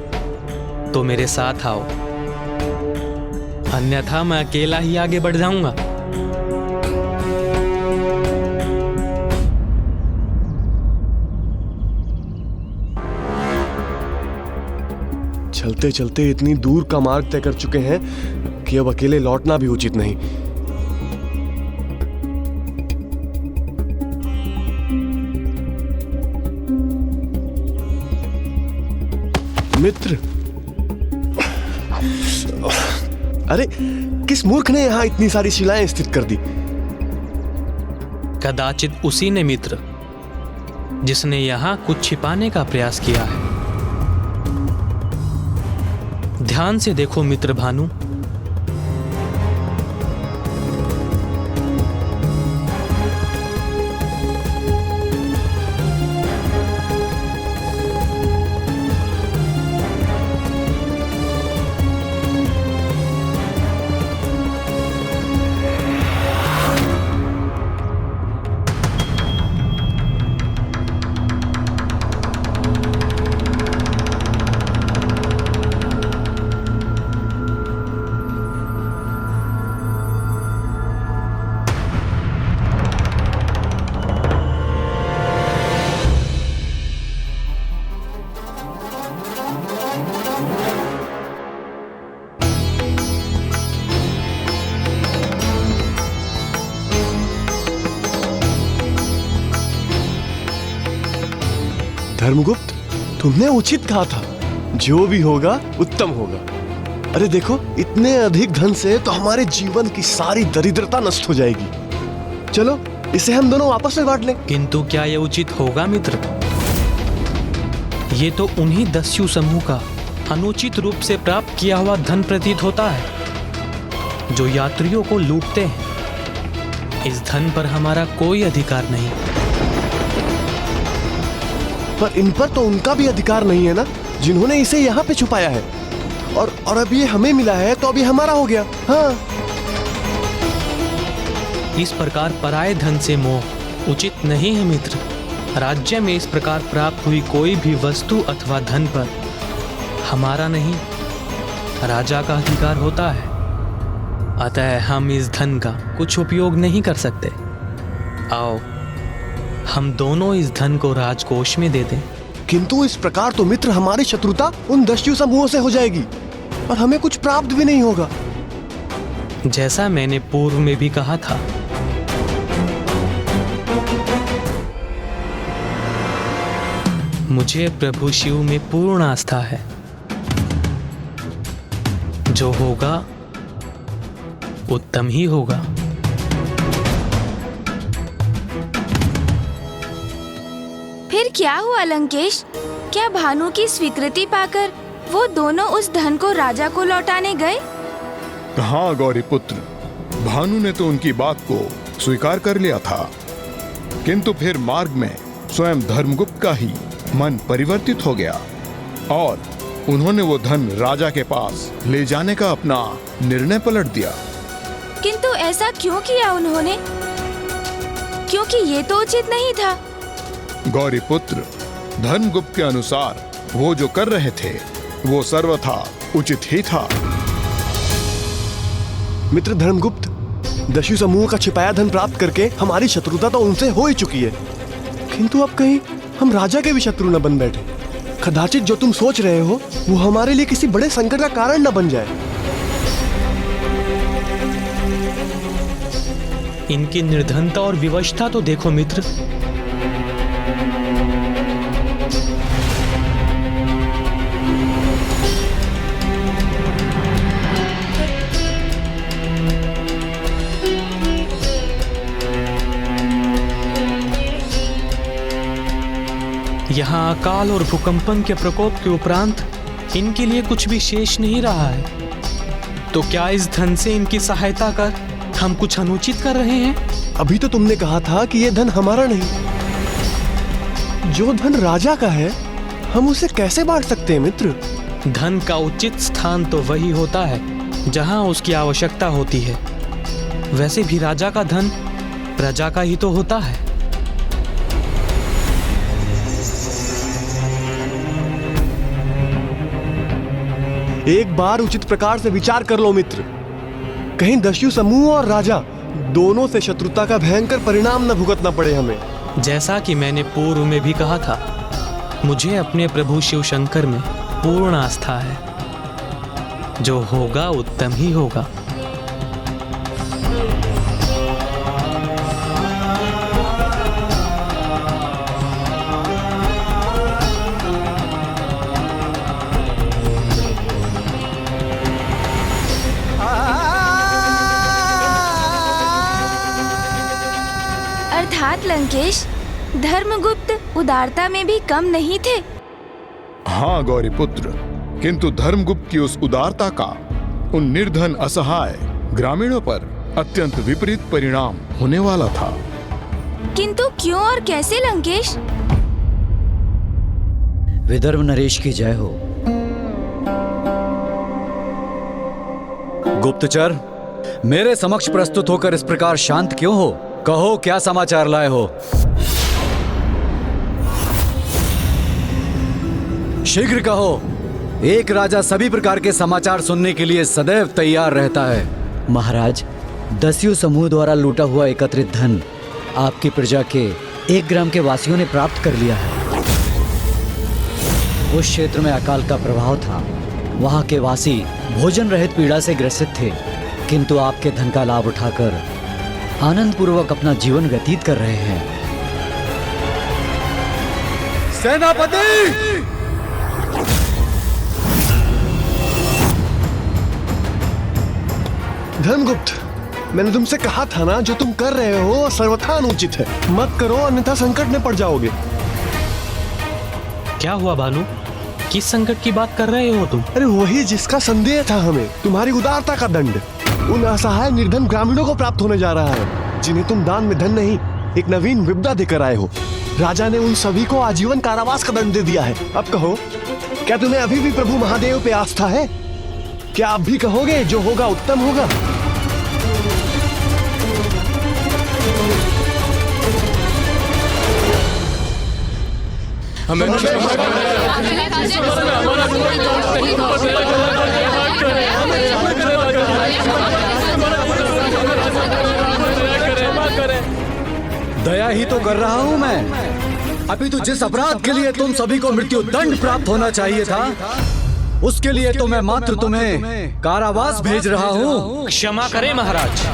तो मेरे साथ आओ, अन्यथा मैं अकेला ही आगे बढ़ जाऊंगा। चलते चलते इतनी दूर का मार्ग तय कर चुके हैं कि अब अकेले लौटना भी उचित नहीं। मित्र, अरे किस मूर्ख ने यहाँ इतनी सारी शिलाएं स्थित कर दी? कदाचित उसी ने मित्र, जिसने यहाँ कुछ छिपाने का प्रयास किया है। ध्यान से देखो मित्र भानु, धर्मगुप्त, तुमने उचित कहा था, जो भी होगा उत्तम होगा। अरे देखो, इतने अधिक धन से तो हमारे जीवन की सारी दरिद्रता नष्ट हो जाएगी। चलो इसे हम दोनों आपस में बांट लें। किंतु क्या यह उचित होगा मित्र? ये तो उन्हीं दस्यु समूह का अनुचित रूप से प्राप्त किया हुआ धन प्रतीत होता है, जो यात्रियों को लूटते हैं। इस धन पर हमारा कोई अधिकार नहीं। पर इन पर तो उनका भी अधिकार नहीं है ना, जिन्होंने इसे यहाँ पे छुपाया है। और अब ये हमें मिला है तो अभी हमारा हो गया। हाँ, इस प्रकार पराये धन से मोह उचित नहीं है मित्र। राज्य में इस प्रकार प्राप्त हुई कोई भी वस्तु अथवा धन पर हमारा नहीं, राजा का अधिकार होता है। अतः हम इस धन का कुछ उपयोग नहीं कर सकते। आओ हम दोनों इस धन को राजकोष में दे दें। किंतु इस प्रकार तो मित्र हमारी शत्रुता उन दस्यु समूहों से हो जाएगी और हमें कुछ प्राप्त भी नहीं होगा। जैसा मैंने पूर्व में भी कहा था, मुझे प्रभु शिव में पूर्ण आस्था है। जो होगा उत्तम ही होगा। फिर क्या हुआ लंकेश? क्या भानु की स्वीकृति पाकर वो दोनों उस धन को राजा को लौटाने गए? हाँ गौरी पुत्र, भानु ने तो उनकी बात को स्वीकार कर लिया था, किंतु फिर मार्ग में स्वयं धर्मगुप्त का ही मन परिवर्तित हो गया और उन्होंने वो धन राजा के पास ले जाने का अपना निर्णय पलट दिया। किंतु ऐसा क्यों किया उन्होंने? क्योंकि ये तो उचित नहीं था। गौरी पुत्र, धर्मगुप्त के अनुसार वो जो कर रहे थे वो सर्वथा उचित ही था। मित्र धर्मगुप्त, दस्यु समूह का छिपाया धन प्राप्त करके हमारी शत्रुता तो उनसे हो ही चुकी है, किंतु अब कहीं हम राजा के भी शत्रु न बन बैठे। कदाचित जो तुम सोच रहे हो वो हमारे लिए किसी बड़े संकट का कारण न बन जाए। इनकी निर्धनता और विवशता तो देखो मित्र। यहाँ अकाल और भूकंपन के प्रकोप के उपरांत इनके लिए कुछ भी शेष नहीं रहा है। तो क्या इस धन से इनकी सहायता कर हम कुछ अनुचित कर रहे हैं? अभी तो तुमने कहा था कि ये धन हमारा नहीं, जो धन राजा का है हम उसे कैसे बांट सकते हैं मित्र? धन का उचित स्थान तो वही होता है जहाँ उसकी आवश्यकता होती है। वैसे भी राजा का धन प्रजा का ही तो होता है। एक बार उचित प्रकार से विचार कर लो मित्र, कहीं दस्यु समूह और राजा दोनों से शत्रुता का भयंकर परिणाम न भुगतना पड़े हमें। जैसा कि मैंने पूर्व में भी कहा था, मुझे अपने प्रभु शिव शंकर में पूर्ण आस्था है। जो होगा उत्तम ही होगा। अर्थात लंकेश, धर्मगुप्त उदारता में भी कम नहीं थे। हाँ गौरी पुत्र, किंतु धर्मगुप्त की उस उदारता का उन निर्धन असहाय ग्रामीणों पर अत्यंत विपरीत परिणाम होने वाला था। किंतु क्यों और कैसे लंकेश? विदर्भ नरेश की जय हो। गुप्तचर, मेरे समक्ष प्रस्तुत होकर इस प्रकार शांत क्यों हो? कहो, क्या समाचार लाए हो? शीघ्र कहो। एक राजा सभी प्रकार के समाचार सुनने के लिए सदैव तैयार रहता है। महाराज, दस्यु समूह द्वारा लूटा हुआ एकत्रित धन आपकी प्रजा के 1 ग्राम के वासियों ने प्राप्त कर लिया है। उस क्षेत्र में अकाल का प्रभाव था। वहां के वासी भोजन रहित पीड़ा से ग्रसित थे, किंतु आपके धन का लाभ उठाकर आनंद पूर्वक अपना जीवन व्यतीत कर रहे हैं। सेनापति! धर्मगुप्त, मैंने तुमसे कहा था ना, जो तुम कर रहे हो सर्वथा अनुचित है। मत करो, अन्यथा संकट में पड़ जाओगे। क्या हुआ भानु? किस संकट की बात कर रहे हो तुम? अरे वही जिसका संदेह था हमें, तुम्हारी उदारता का दंड उन असहाय निर्धन ग्रामीणों को प्राप्त होने जा रहा है, जिन्हें तुम दान में धन नहीं, एक नवीन विपदा देकर आए हो। राजा ने उन सभी को आजीवन कारावास का दंड दे दिया है। अब कहो, क्या तुम्हें अभी भी प्रभु महादेव पे आस्था है? क्या आप भी कहोगे जो होगा उत्तम होगा? हमें दया ही तो कर रहा हूँ मैं। अभी तो जिस अपराध के लिए तुम सभी को मृत्यु दंड प्राप्त होना चाहिए था, उसके लिए तो मैं मात्र तुम्हें कारावास भेज रहा हूँ। क्षमा करें महाराज,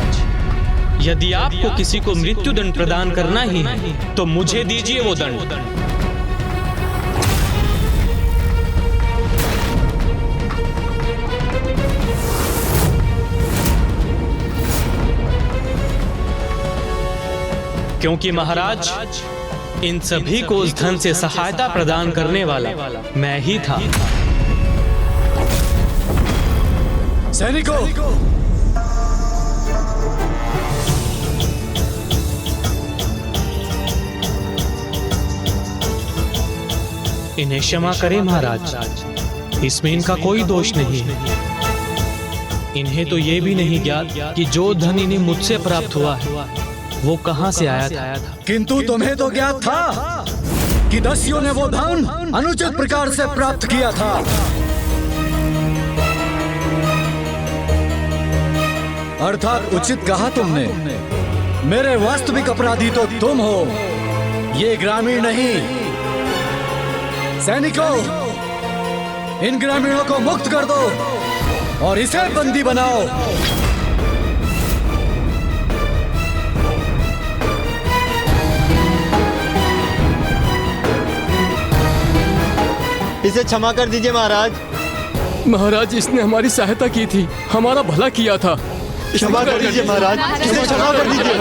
यदि आपको किसी को मृत्यु दंड प्रदान करना ही है तो मुझे दीजिए वो दंड। क्योंकि महाराज, इन सभी को उस धन से सहायता प्रदान करने वाला मैं ही था। सैनिकों, इन्हें क्षमा करें महाराज, इसमें इनका कोई दोष नहीं है। इन्हें तो ये भी नहीं ज्ञात कि जो धन इन्हें मुझसे प्राप्त हुआ है वो कहां से आया था। किंतु तुम्हें तो ज्ञात था कि दस्युओं ने वो धन अनुचित प्रकार से प्राप्त किया था। अर्थात उचित कहा तुमने। मेरे वास्तविक अपराधी तो तुम हो, ये ग्रामीण नहीं। सैनिकों, इन ग्रामीणों को मुक्त कर दो और इसे बंदी बनाओ। इसे क्षमा कर दीजिए महाराज। महाराज, इसने हमारी सहायता की थी, हमारा भला किया था। क्षमा कर दीजिए महाराज, इसे क्षमा कर दीजिए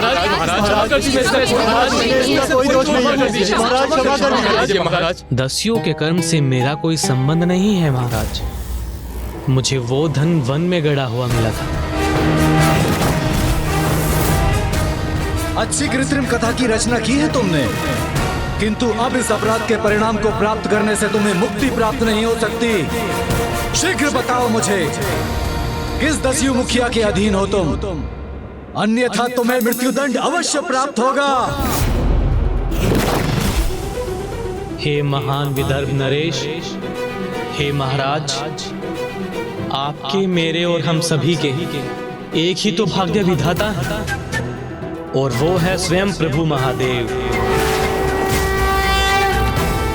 महाराज। दस्युओं के कर्म से मेरा कोई संबंध नहीं है महाराज, मुझे वो धन वन में गड़ा हुआ मिला था। अच्छी कृत्रिम कथा की रचना की है तुमने, किंतु अब इस अपराध के परिणाम को प्राप्त करने से तुम्हें मुक्ति प्राप्त नहीं हो सकती। शीघ्र बताओ मुझे, किस दस्यु मुखिया के अधीन हो तुम? अन्यथा तुम्हें मृत्युदंड अवश्य प्राप्त होगा। हे महान विदर्भ नरेश, हे महाराज, आपके, मेरे और हम सभी के एक ही तो भाग्य विधाता है, और वो है स्वयं प्रभु महादेव।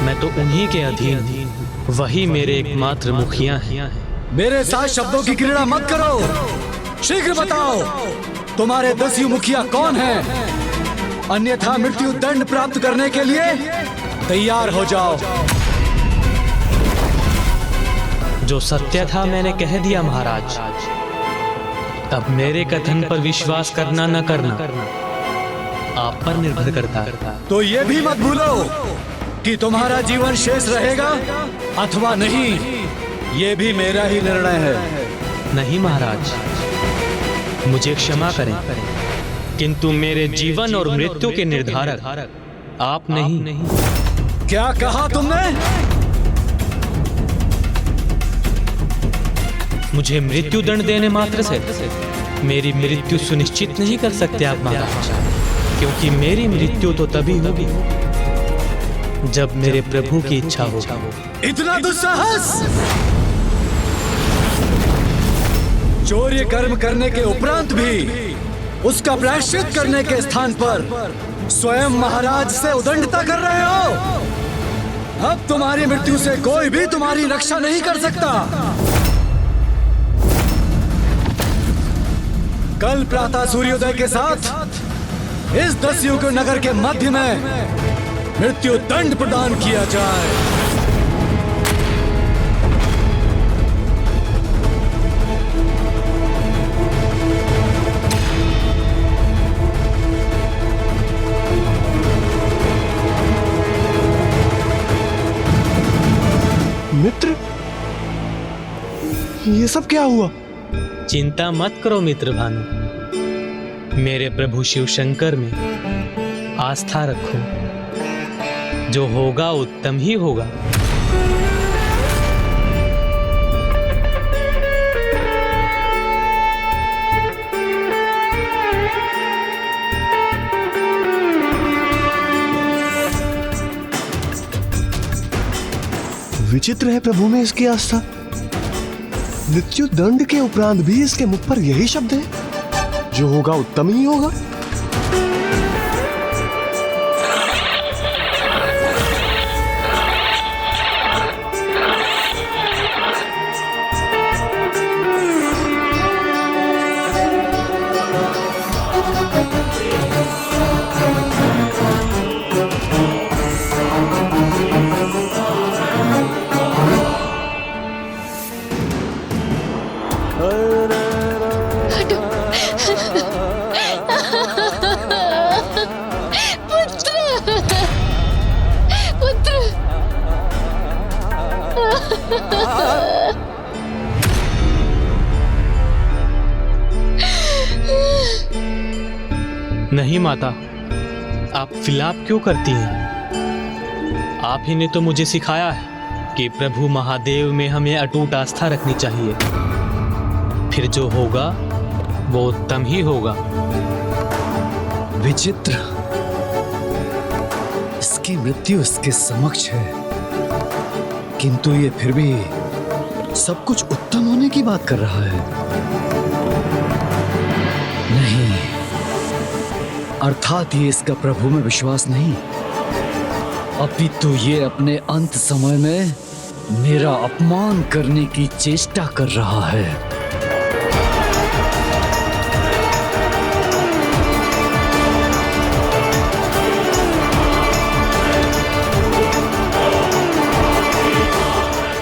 मैं तो उन्हीं के अधीन हूँ, वही मेरे एकमात्र मुखिया हैं। मेरे साथ शब्दों की क्रीड़ा मत करो, शीघ्र बताओ तुम्हारे दस्यु मुखिया कौन है, अन्यथा मृत्यु दंड प्राप्त करने के लिए तैयार हो जाओ। जो सत्य था मैंने कह दिया महाराज, अब मेरे कथन पर विश्वास करना न करना आप पर निर्भर करता है। तो ये भी मत भूलो कि तुम्हारा जीवन शेष रहेगा अथवा नहीं, ये भी मेरा ही निर्णय है। नहीं महाराज, मुझे क्षमा करें, किंतु मेरे जीवन और मृत्यु के निर्धारक आप नहीं। क्या कहा तुमने? मुझे मृत्यु दंड देने मात्र से मेरी मृत्यु सुनिश्चित नहीं कर सकते आप महाराज, क्योंकि मेरी मृत्यु तो तभी होगी जब मेरे प्रभु की इच्छा होगी। इतना दुस्साहस! चौर्य कर्म करने के उपरांत भी उसका प्रायश्चित करने के स्थान पर स्वयं महाराज से उदंडता कर रहे हो। अब तुम्हारी मृत्यु से कोई भी तुम्हारी रक्षा नहीं कर सकता। कल प्रातः सूर्योदय के साथ इस दस्यु के नगर के मध्य में मृत्यु दंड प्रदान किया जाए। मित्र, ये सब क्या हुआ? चिंता मत करो मित्र भानु, मेरे प्रभु शिव शंकर में आस्था रखो, जो होगा उत्तम ही होगा। विचित्र है प्रभु में इसकी आस्था। मृत्यु दंड के उपरांत भी इसके मुख पर यही शब्द है, जो होगा उत्तम ही होगा। नहीं माता, आप विलाप क्यों करती हैं? आप ही ने तो मुझे सिखाया है कि प्रभु महादेव में हमें अटूट आस्था रखनी चाहिए, फिर जो होगा वो उत्तम ही होगा। विचित्र, इसकी मृत्यु इसके समक्ष है, किंतु ये फिर भी सब कुछ उत्तम होने की बात कर रहा है। नहीं, अर्थात ये इसका प्रभु में विश्वास नहीं, अपितु ये अपने अंत समय में मेरा अपमान करने की चेष्टा कर रहा है।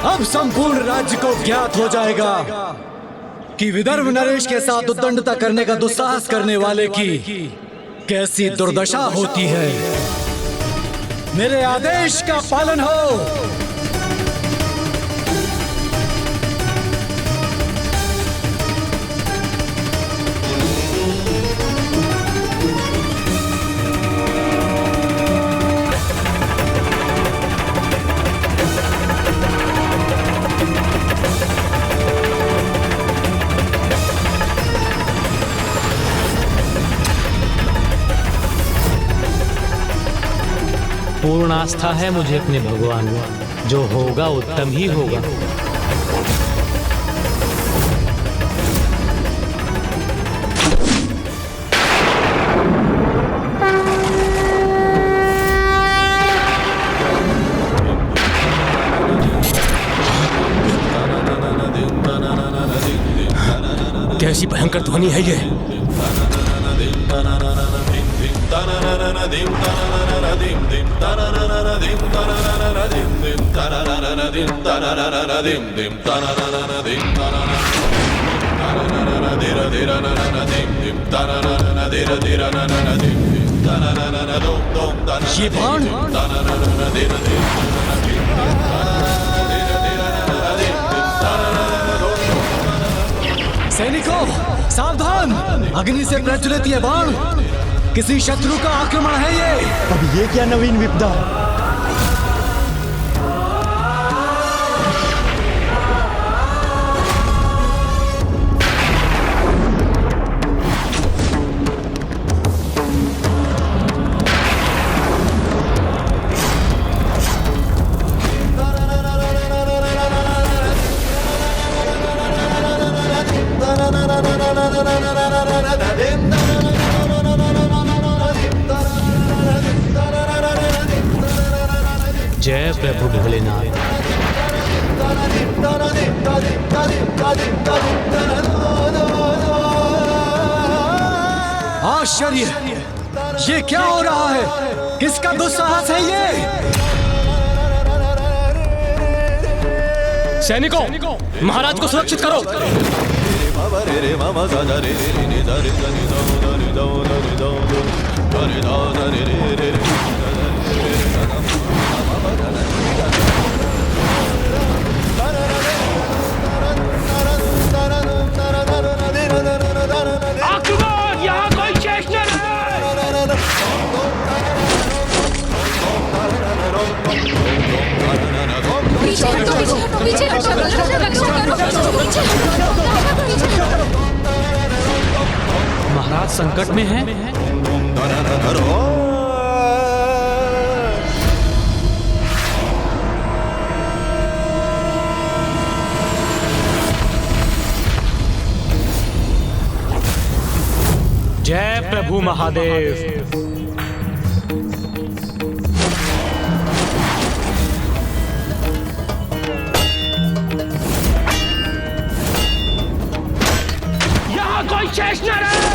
अब संपूर्ण राज्य को ज्ञात हो जाएगा कि विदर्भ नरेश के साथ उद्दंडता करने का दुस्साहस करने वाले की कैसी दुर्दशा होती है। मेरे आदेश का पालन हो। पूर्ण आस्था है मुझे अपने भगवान में, जो होगा उत्तम ही होगा। कैसी भयंकर ध्वनि है ये? ये बाण? सैनिकों, सावधान! अग्नि से प्रज्वलित ये बाण किसी शत्रु का आक्रमण है ये। अब ये क्या नवीन विपदा? जय प्रभु भोलेनाथ। आश्चर्य! ये क्या हो रहा है? किसका दुस्साहस है ये? सैनिकों, महाराज को सुरक्षित करो। आक्रमण! यहाँ कोई शेष न रहे! महाराज संकट में हैं। जय प्रभु महादेव। यहाँ कोई शेष न रहे!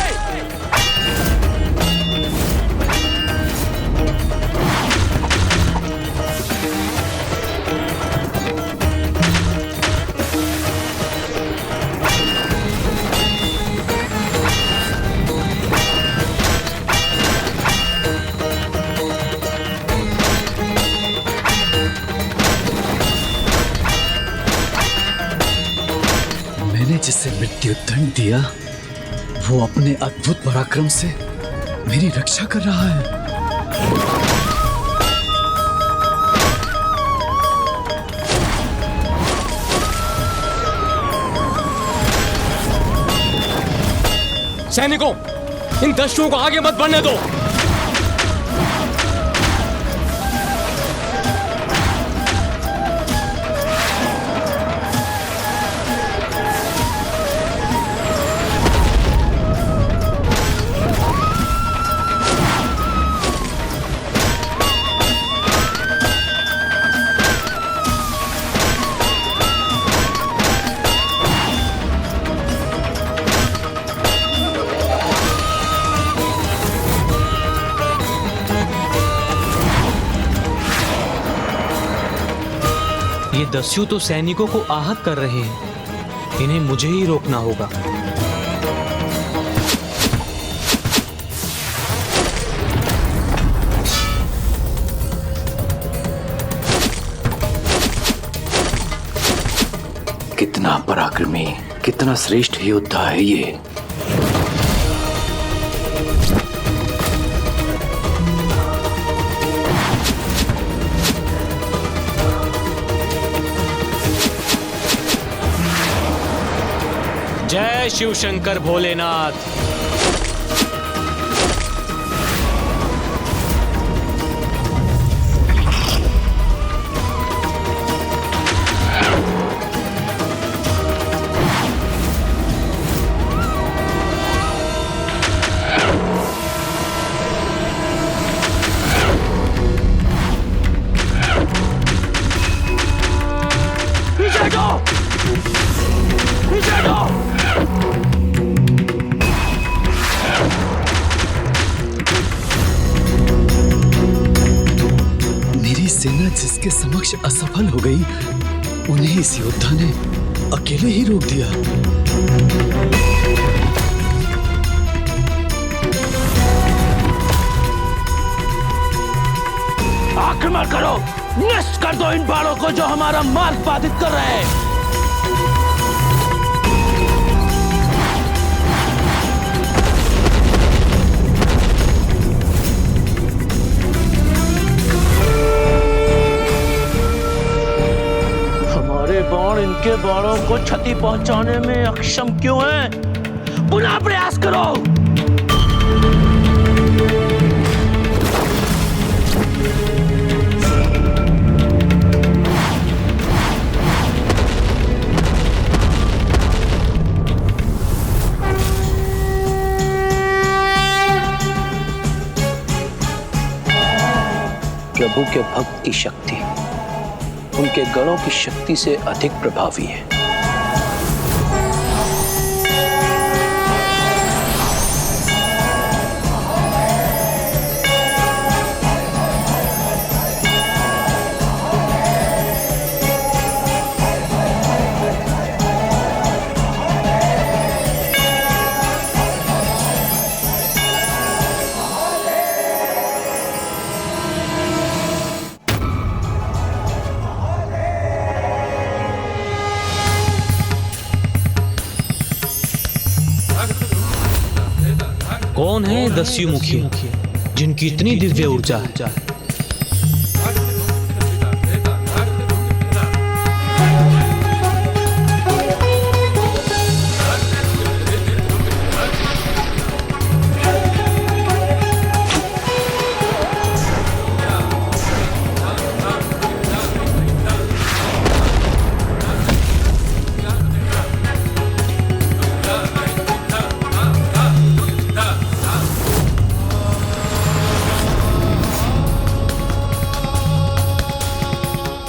मैंने जिसे मृत्यु दंड दिया वो अपने अद्भुत पराक्रम से मेरी रक्षा कर रहा है। सैनिकों, इन दस्युओं को आगे मत बढ़ने दो। ये दस्यु तो सैनिकों को आहत कर रहे हैं। इन्हें मुझे ही रोकना होगा। कितना पराक्रमी, कितना श्रेष्ठ योद्धा है ये। जय शिव शंकर भोलेनाथ। पीछे हटो! पीछे हटो! मेरी सेना जिसके समक्ष असफल हो गई उन्हें इस योद्धा ने अकेले ही रोक दिया। आक्रमण करो! नष्ट कर दो इन बाणों को जो हमारा मार्ग बाधित कर रहे हैं। हमारे बाण इनके बाणों को क्षति पहुंचाने में अक्षम क्यों हैं? पुनः प्रयास करो। प्रभु के भक्त की शक्ति उनके गणों की शक्ति से अधिक प्रभावी है। हैं दस्यु मुखिया जिनकी इतनी दिव्य ऊर्जा है।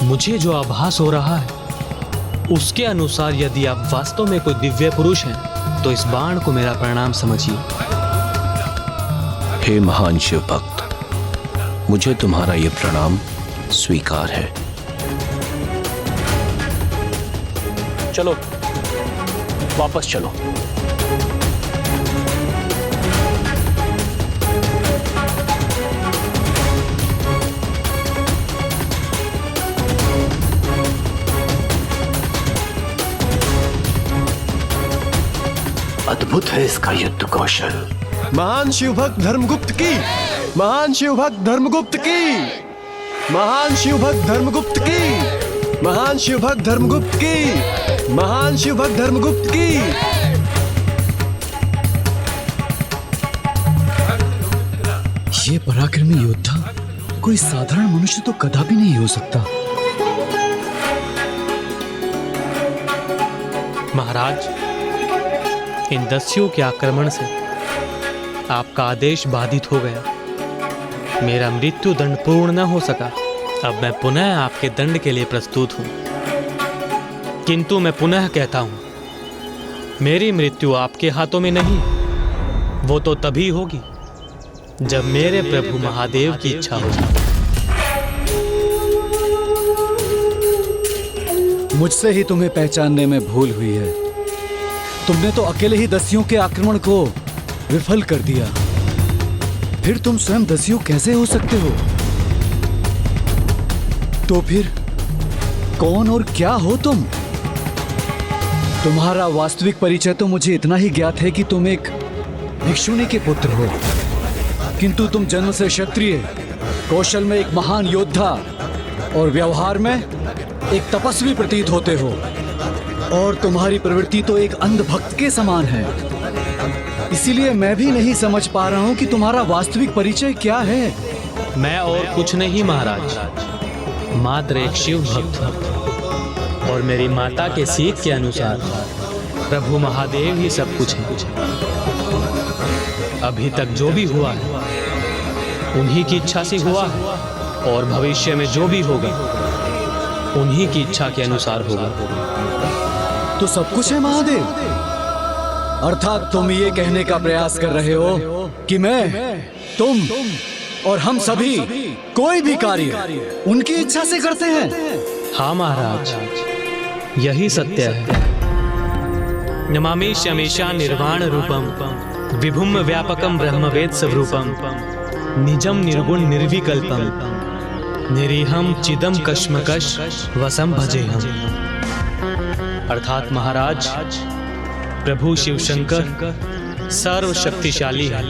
मुझे जो आभास हो रहा है उसके अनुसार यदि आप वास्तव में कोई दिव्य पुरुष हैं तो इस बाण को मेरा प्रणाम समझिए। हे महान शिव भक्त, मुझे तुम्हारा ये प्रणाम स्वीकार है। चलो वापस चलो। अद्भुत है इसका युद्ध कौशल। महान शिवभक्त धर्मगुप्त की, महान शिवभक्त धर्मगुप्त की, महान शिवभक्त धर्मगुप्त की, महान शिवभक्त धर्मगुप्त की, महान शिवभक्त धर्मगुप्त की। ये पराक्रमी योद्धा कोई साधारण मनुष्य तो कदापि नहीं हो सकता। महाराज, इन दस्युओं के आक्रमण से आपका आदेश बाधित हो गया। मेरा मृत्यु दंड पूर्ण न हो सका। अब मैं पुनः आपके दंड के लिए प्रस्तुत हूं। किंतु मैं पुनः कहता हूं, मेरी मृत्यु आपके हाथों में नहीं, वो तो तभी होगी जब मेरे प्रभु महादेव की इच्छा होगी। मुझसे ही तुम्हें पहचानने में भूल हुई है। तुमने तो अकेले ही दस्युओं के आक्रमण को विफल कर दिया। फिर तुम स्वयं दस्यु कैसे हो सकते हो? तो फिर कौन और क्या हो तुम? तुम्हारा वास्तविक परिचय तो मुझे इतना ही ज्ञात है कि तुम एक भिक्षुनी के पुत्र हो, किंतु तुम जन्म से क्षत्रिय, कौशल में एक महान योद्धा और व्यवहार में एक तपस्वी प्रतीत होते हो। और तुम्हारी प्रवृत्ति तो एक अंधभक्त के समान है। इसीलिए मैं भी नहीं समझ पा रहा हूं कि तुम्हारा वास्तविक परिचय क्या है। मैं और कुछ नहीं महाराज, मात्र एक शिव भक्त हूं और मेरी माता के सीख के अनुसार प्रभु महादेव ही सब कुछ है। अभी तक जो भी हुआ है उन्हीं की इच्छा से हुआ है और भविष्य में जो भी होगा उन्हीं की इच्छा के अनुसार होगा। तो सब कुछ है महादेव। अर्थात तुम ये कहने का प्रयास कर रहे हो कि मैं, तुम और हम सभी कोई भी कार्य उनकी इच्छा से करते हैं। हाँ महाराज, यही सत्य है। नमामि शमेशा निर्वाण रूपम विभुम व्यापकम ब्रह्मवेद स्वरूपम निजम निर्गुण निर्विकल्पम निरीहम चिदम कश्मकश वसम भजेहम। अर्थात महाराज, प्रभु शिव शंकर सर्वशक्तिशाली है,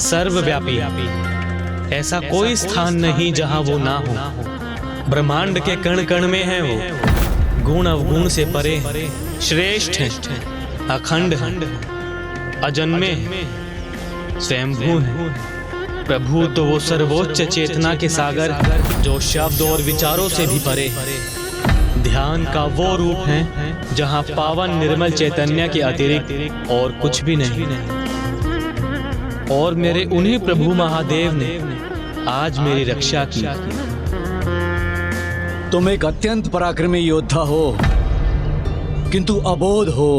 सर्वव्यापी है। ऐसा कोई स्थान नहीं जहां वो ना हो। ब्रह्मांड के कण कण में है वो। गुण अवगुण से परे, श्रेष्ठ है, अखंड है, अजन्मे है, स्वयंभू है। प्रभु तो वो सर्वोच्च चेतना के सागर जो शब्द और विचारों से भी परे है। ध्यान का वो रूप है जहां पावन निर्मल चैतन्य के अतिरिक्त और कुछ भी नहीं। और मेरे उन्हीं प्रभु महादेव ने आज मेरी रक्षा की। तुम एक अत्यंत पराक्रमी योद्धा हो, किंतु अबोध हो।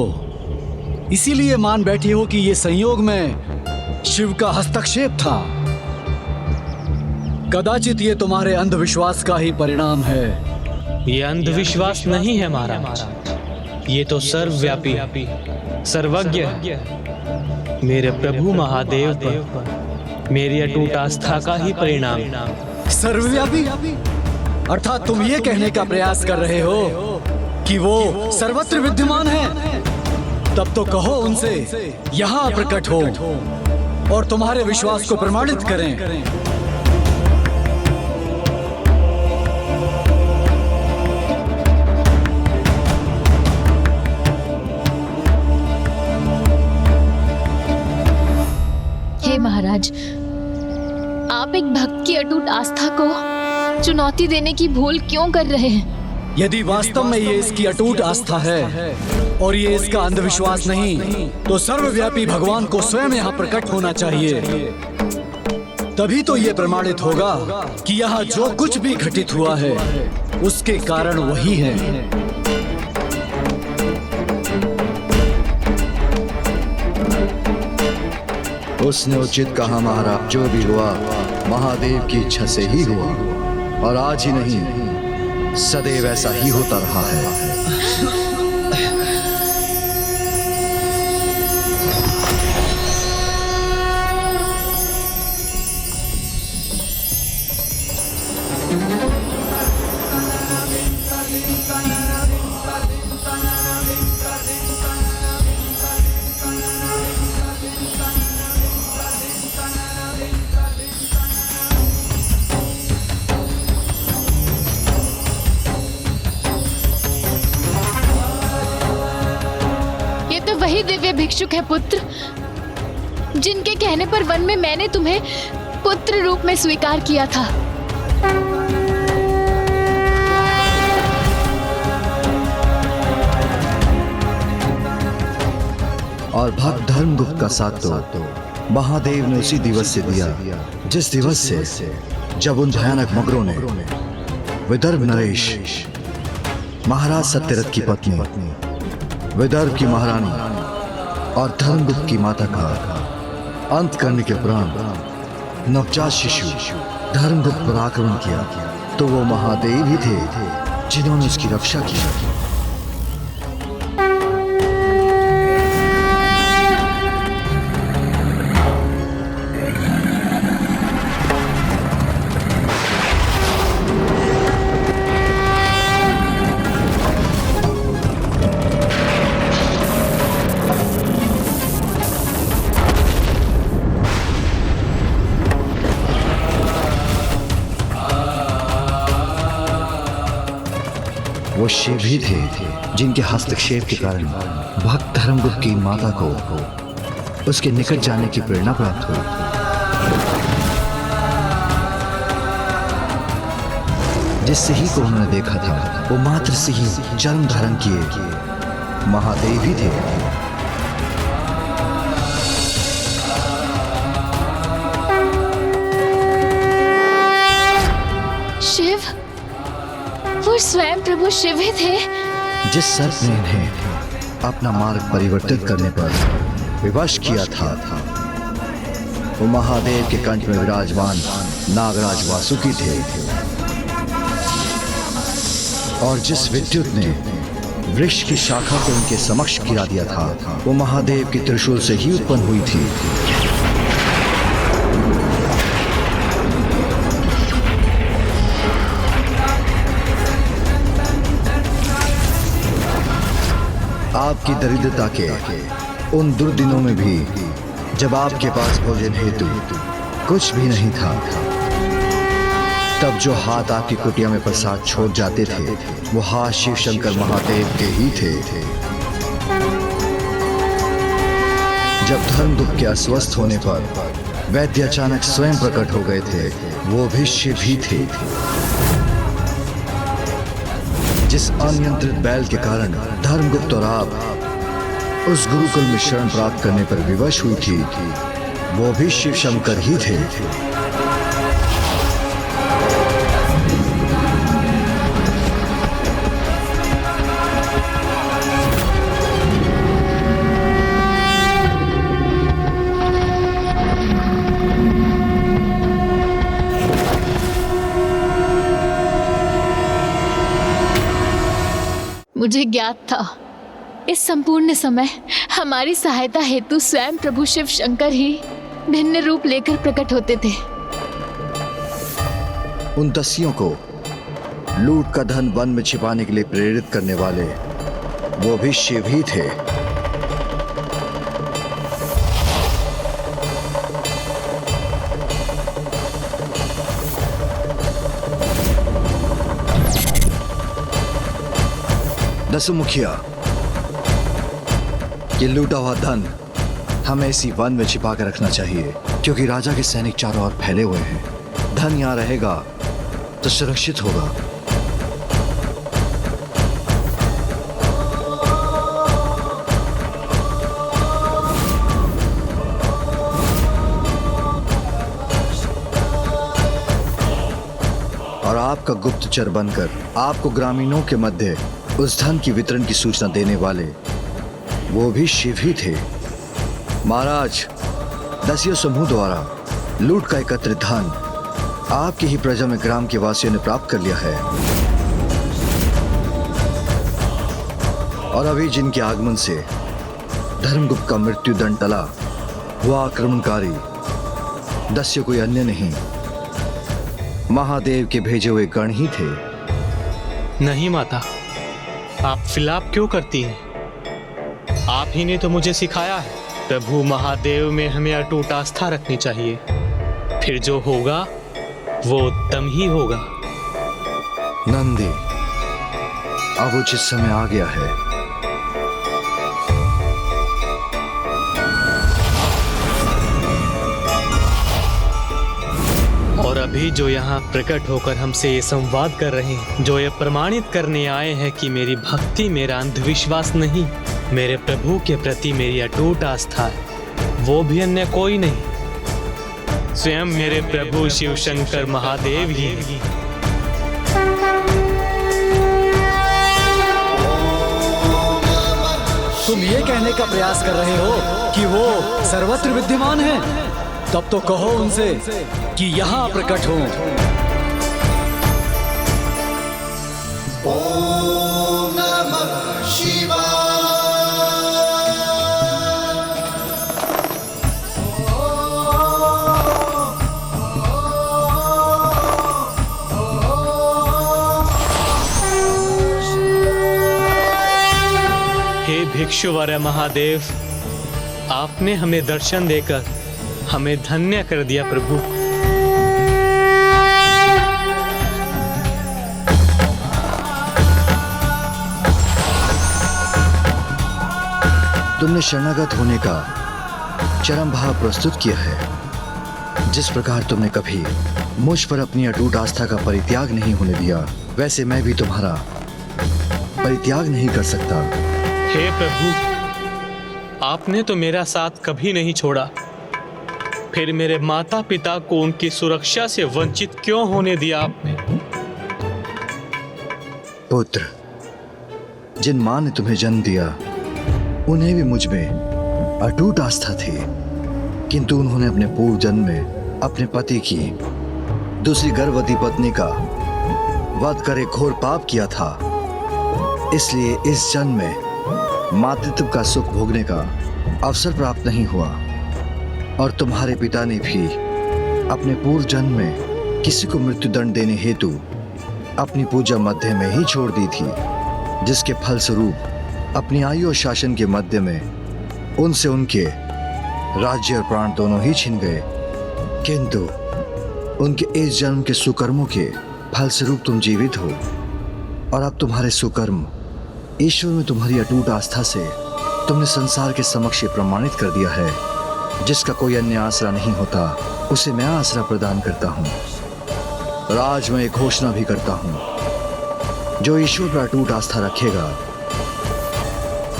इसीलिए मान बैठी हो कि ये संयोग में शिव का हस्तक्षेप था। कदाचित ये तुम्हारे अंधविश्वास का ही परिणाम है। ये अंधविश्वास नहीं है महाराज, ये तो सर्वव्यापी सर्वज्ञ मेरे प्रभु महादेव पर मेरी अटूट आस्था का ही परिणाम। सर्वव्यापी अर्थात तुम ये कहने का प्रयास कर रहे हो कि वो सर्वत्र विद्यमान है। तब तो कहो उनसे यहाँ प्रकट हो। और तुम्हारे विश्वास को प्रमाणित करें। हे महाराज, आप एक भक्त की अटूट आस्था को चुनौती देने की भूल क्यों कर रहे हैं? यदि वास्तव में ये इसकी अटूट आस्था है और ये इसका अंधविश्वास नहीं, तो सर्वव्यापी भगवान को स्वयं यहाँ प्रकट होना चाहिए। तभी तो ये प्रमाणित होगा कि यहाँ जो कुछ भी घटित हुआ है उसके कारण वही है। उसने उचित कहा महाराज, जो भी हुआ महादेव की इच्छा से ही हुआ, और आज ही नहीं सदैव ऐसा ही होता रहा है। वही दिव्य भिक्षुक है पुत्र, जिनके कहने पर वन में मैंने तुम्हें पुत्र रूप में स्वीकार किया था। और भक्त धर्मगुप्त का साथ तो महादेव ने उसी दिवस से दिया, जिस दिवस से जब उन भयानक मगरों ने विदर्भ नरेश महाराज सत्यरथ की पत्नी, विदर्भ की महारानी और धर्मगुप्त की माता का अंत करने के उपरांत नवजात शिशु धर्मगुप्त पर आक्रमण किया, तो वो महादेव ही थे जिन्होंने उसकी रक्षा की। वो शिव ही थे जिनके हस्तक्षेप के कारण भक्त धर्मगुप्त की माता को उसके निकट जाने की प्रेरणा प्राप्त हुई। जिस सिंह को उन्होंने देखा था वो मात्र से ही जन्म धारण किए महादेव ही थे। शिव, वो स्वयं प्रभु शिव ही थे। जिस सर्प ने इन्हें अपना मार्ग परिवर्तित करने पर विवश किया था वो महादेव के कंठ में विराजमान नागराज वासुकी थे, और जिस विद्युत ने वृक्ष की शाखा को उनके समक्ष गिरा दिया था वो महादेव के त्रिशूल से ही उत्पन्न हुई थी। आपकी दरिद्रता के उन दुर्दिनों में भी जब आपके पास भोजन हेतु कुछ भी नहीं था, तब जो हाथ आपकी कुटिया में प्रसाद छोड़ जाते थे वो हाथ शिव शंकर महादेव के ही थे। जब धर्मगुप्त के अस्वस्थ होने पर वैद्य अचानक स्वयं प्रकट हो गए थे, वो भी शिव ही थे। जिस अनियंत्रित बैल के कारण धर्मगुप्त और आप उस गुरुकुल में शरण प्राप्त करने पर विवश हुई थी, वो भी शिव शंकर ही थे। मुझे ज्ञात था इस संपूर्ण समय हमारी सहायता हेतु स्वयं प्रभु शिव शंकर ही भिन्न रूप लेकर प्रकट होते थे। उन दस्युओं को लूट का धन वन में छिपाने के लिए प्रेरित करने वाले वो भी शिव ही थे। दसु मुखिया, ये लूटा हुआ धन हमें इसी वन में छिपा कर रखना चाहिए, क्योंकि राजा के सैनिक चारों ओर फैले हुए हैं। धन यहाँ रहेगा तो सुरक्षित होगा। और आपका गुप्तचर बनकर आपको ग्रामीणों के मध्य उस धन की वितरण की सूचना देने वाले वो भी शिव ही थे। महाराज, दसियों समूह द्वारा लूट का एकत्रित धन आपकी ही प्रजा में ग्राम के वासियों ने प्राप्त कर लिया है। और अभी जिनके आगमन से धर्मगुप्त का मृत्यु दंड टला, वह आक्रमणकारी दस्यु कोई अन्य नहीं, महादेव के भेजे हुए गण ही थे। नहीं माता, आप विलाप क्यों करती हैं? आप ही ने तो मुझे सिखाया है, प्रभु महादेव में हमें अटूट आस्था रखनी चाहिए। फिर जो होगा वो उत्तम ही होगा। नंदी, अब उचित समय आ गया है। और अभी जो यहाँ प्रकट होकर हमसे ये संवाद कर रहे हैं, जो ये प्रमाणित करने आए हैं कि मेरी भक्ति मेरा अंधविश्वास नहीं, मेरे प्रभु के प्रति मेरी अटूट आस्था है, वो भी अन्य कोई नहीं, स्वयं मेरे प्रभु शिव शंकर महादेव ही हैं। तुम ये कहने का प्रयास कर रहे हो कि वो सर्वत्र विद्यमान है? तब तो कहो उनसे कि यहाँ प्रकट हो। ओम नमः शिवाय। हे भिक्षुवर महादेव, आपने हमें दर्शन देकर हमें धन्य कर दिया प्रभु। तुमने शरणागत होने का चरम भाव प्रस्तुत किया है। जिस प्रकार तुमने कभी मुझ पर अपनी अटूट आस्था का परित्याग नहीं होने दिया, वैसे मैं भी तुम्हारा परित्याग नहीं कर सकता। हे प्रभु, आपने तो मेरा साथ कभी नहीं छोड़ा, फिर मेरे माता पिता को उनकी सुरक्षा से वंचित क्यों होने दिया आपने? पुत्र, जिन मां ने तुम्हें जन्म दिया उन्हें भी मुझ में अटूट आस्था थी, किंतु उन्होंने अपने पूर्व जन्म में अपने पति की दूसरी गर्भवती पत्नी का वध कर एक घोर पाप किया था। इसलिए इस जन्म में मातृत्व का सुख भोगने का अवसर प्राप्त नहीं हुआ। और तुम्हारे पिता ने भी अपने पूर्व जन्म में किसी को मृत्यु दंड देने हेतु अपनी पूजा मध्य में ही छोड़ दी थी, जिसके फलस्वरूप अपनी आयु और शासन के मध्य में उनसे उनके राज्य और प्राण दोनों ही छिन गए। किंतु उनके इस जन्म के सुकर्मों के फलस्वरूप तुम जीवित हो, और अब तुम्हारे सुकर्म ईश्वर में तुम्हारी अटूट आस्था से तुमने संसार के समक्ष प्रमाणित कर दिया है। जिसका कोई अन्य आसरा नहीं होता, उसे मैं आसरा प्रदान करता हूँ। और आज मैं एक घोषणा भी करता हूँ, जो ईश्वर पर अटूट आस्था रखेगा,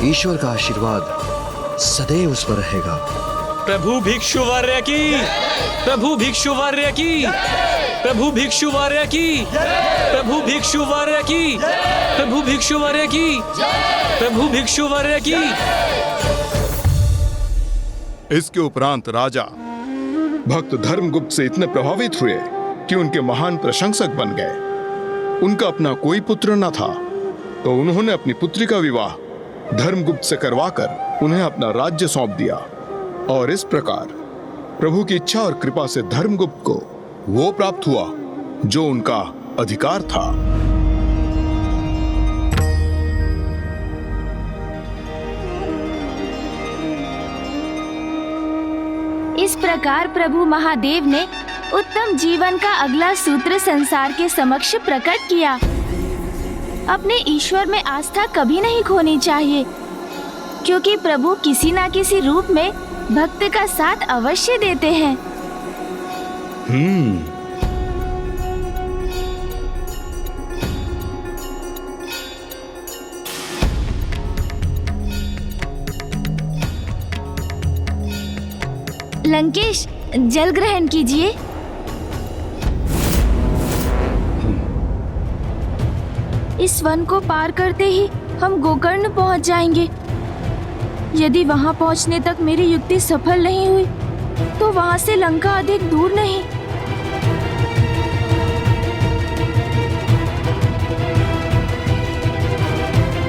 ईश्वर का आशीर्वाद सदैव उस पर रहेगा। प्रभु भिक्षुवर्य की, प्रभु भिक्षुवर्य की, प्रभु भिक्षुवर्य की, प्रभु भिक्षुवर्य की, प्रभु भिक्षुवर्य की, प्रभु भिक्षुवर्य की। इसके उपरांत राजा भक्त धर्मगुप्त से इतने प्रभावित हुए कि उनके महान प्रशंसक बन गए। उनका अपना कोई पुत्र न था, तो उन्होंने अपनी पुत्री का विवाह धर्मगुप्त से करवाकर उन्हें अपना राज्य सौंप दिया। और इस प्रकार प्रभु की इच्छा और कृपा से धर्मगुप्त को वो प्राप्त हुआ जो उनका अधिकार था। इस प्रकार प्रभु महादेव ने उत्तम जीवन का अगला सूत्र संसार के समक्ष प्रकट किया। अपने ईश्वर में आस्था कभी नहीं खोनी चाहिए, क्योंकि प्रभु किसी न किसी रूप में भक्त का साथ अवश्य देते हैं। लंकेश, जल ग्रहण कीजिए। इस वन को पार करते ही हम गोकर्ण पहुंच जाएंगे। यदि वहां पहुंचने तक मेरी युक्ति सफल नहीं हुई तो वहां से लंका अधिक दूर नहीं।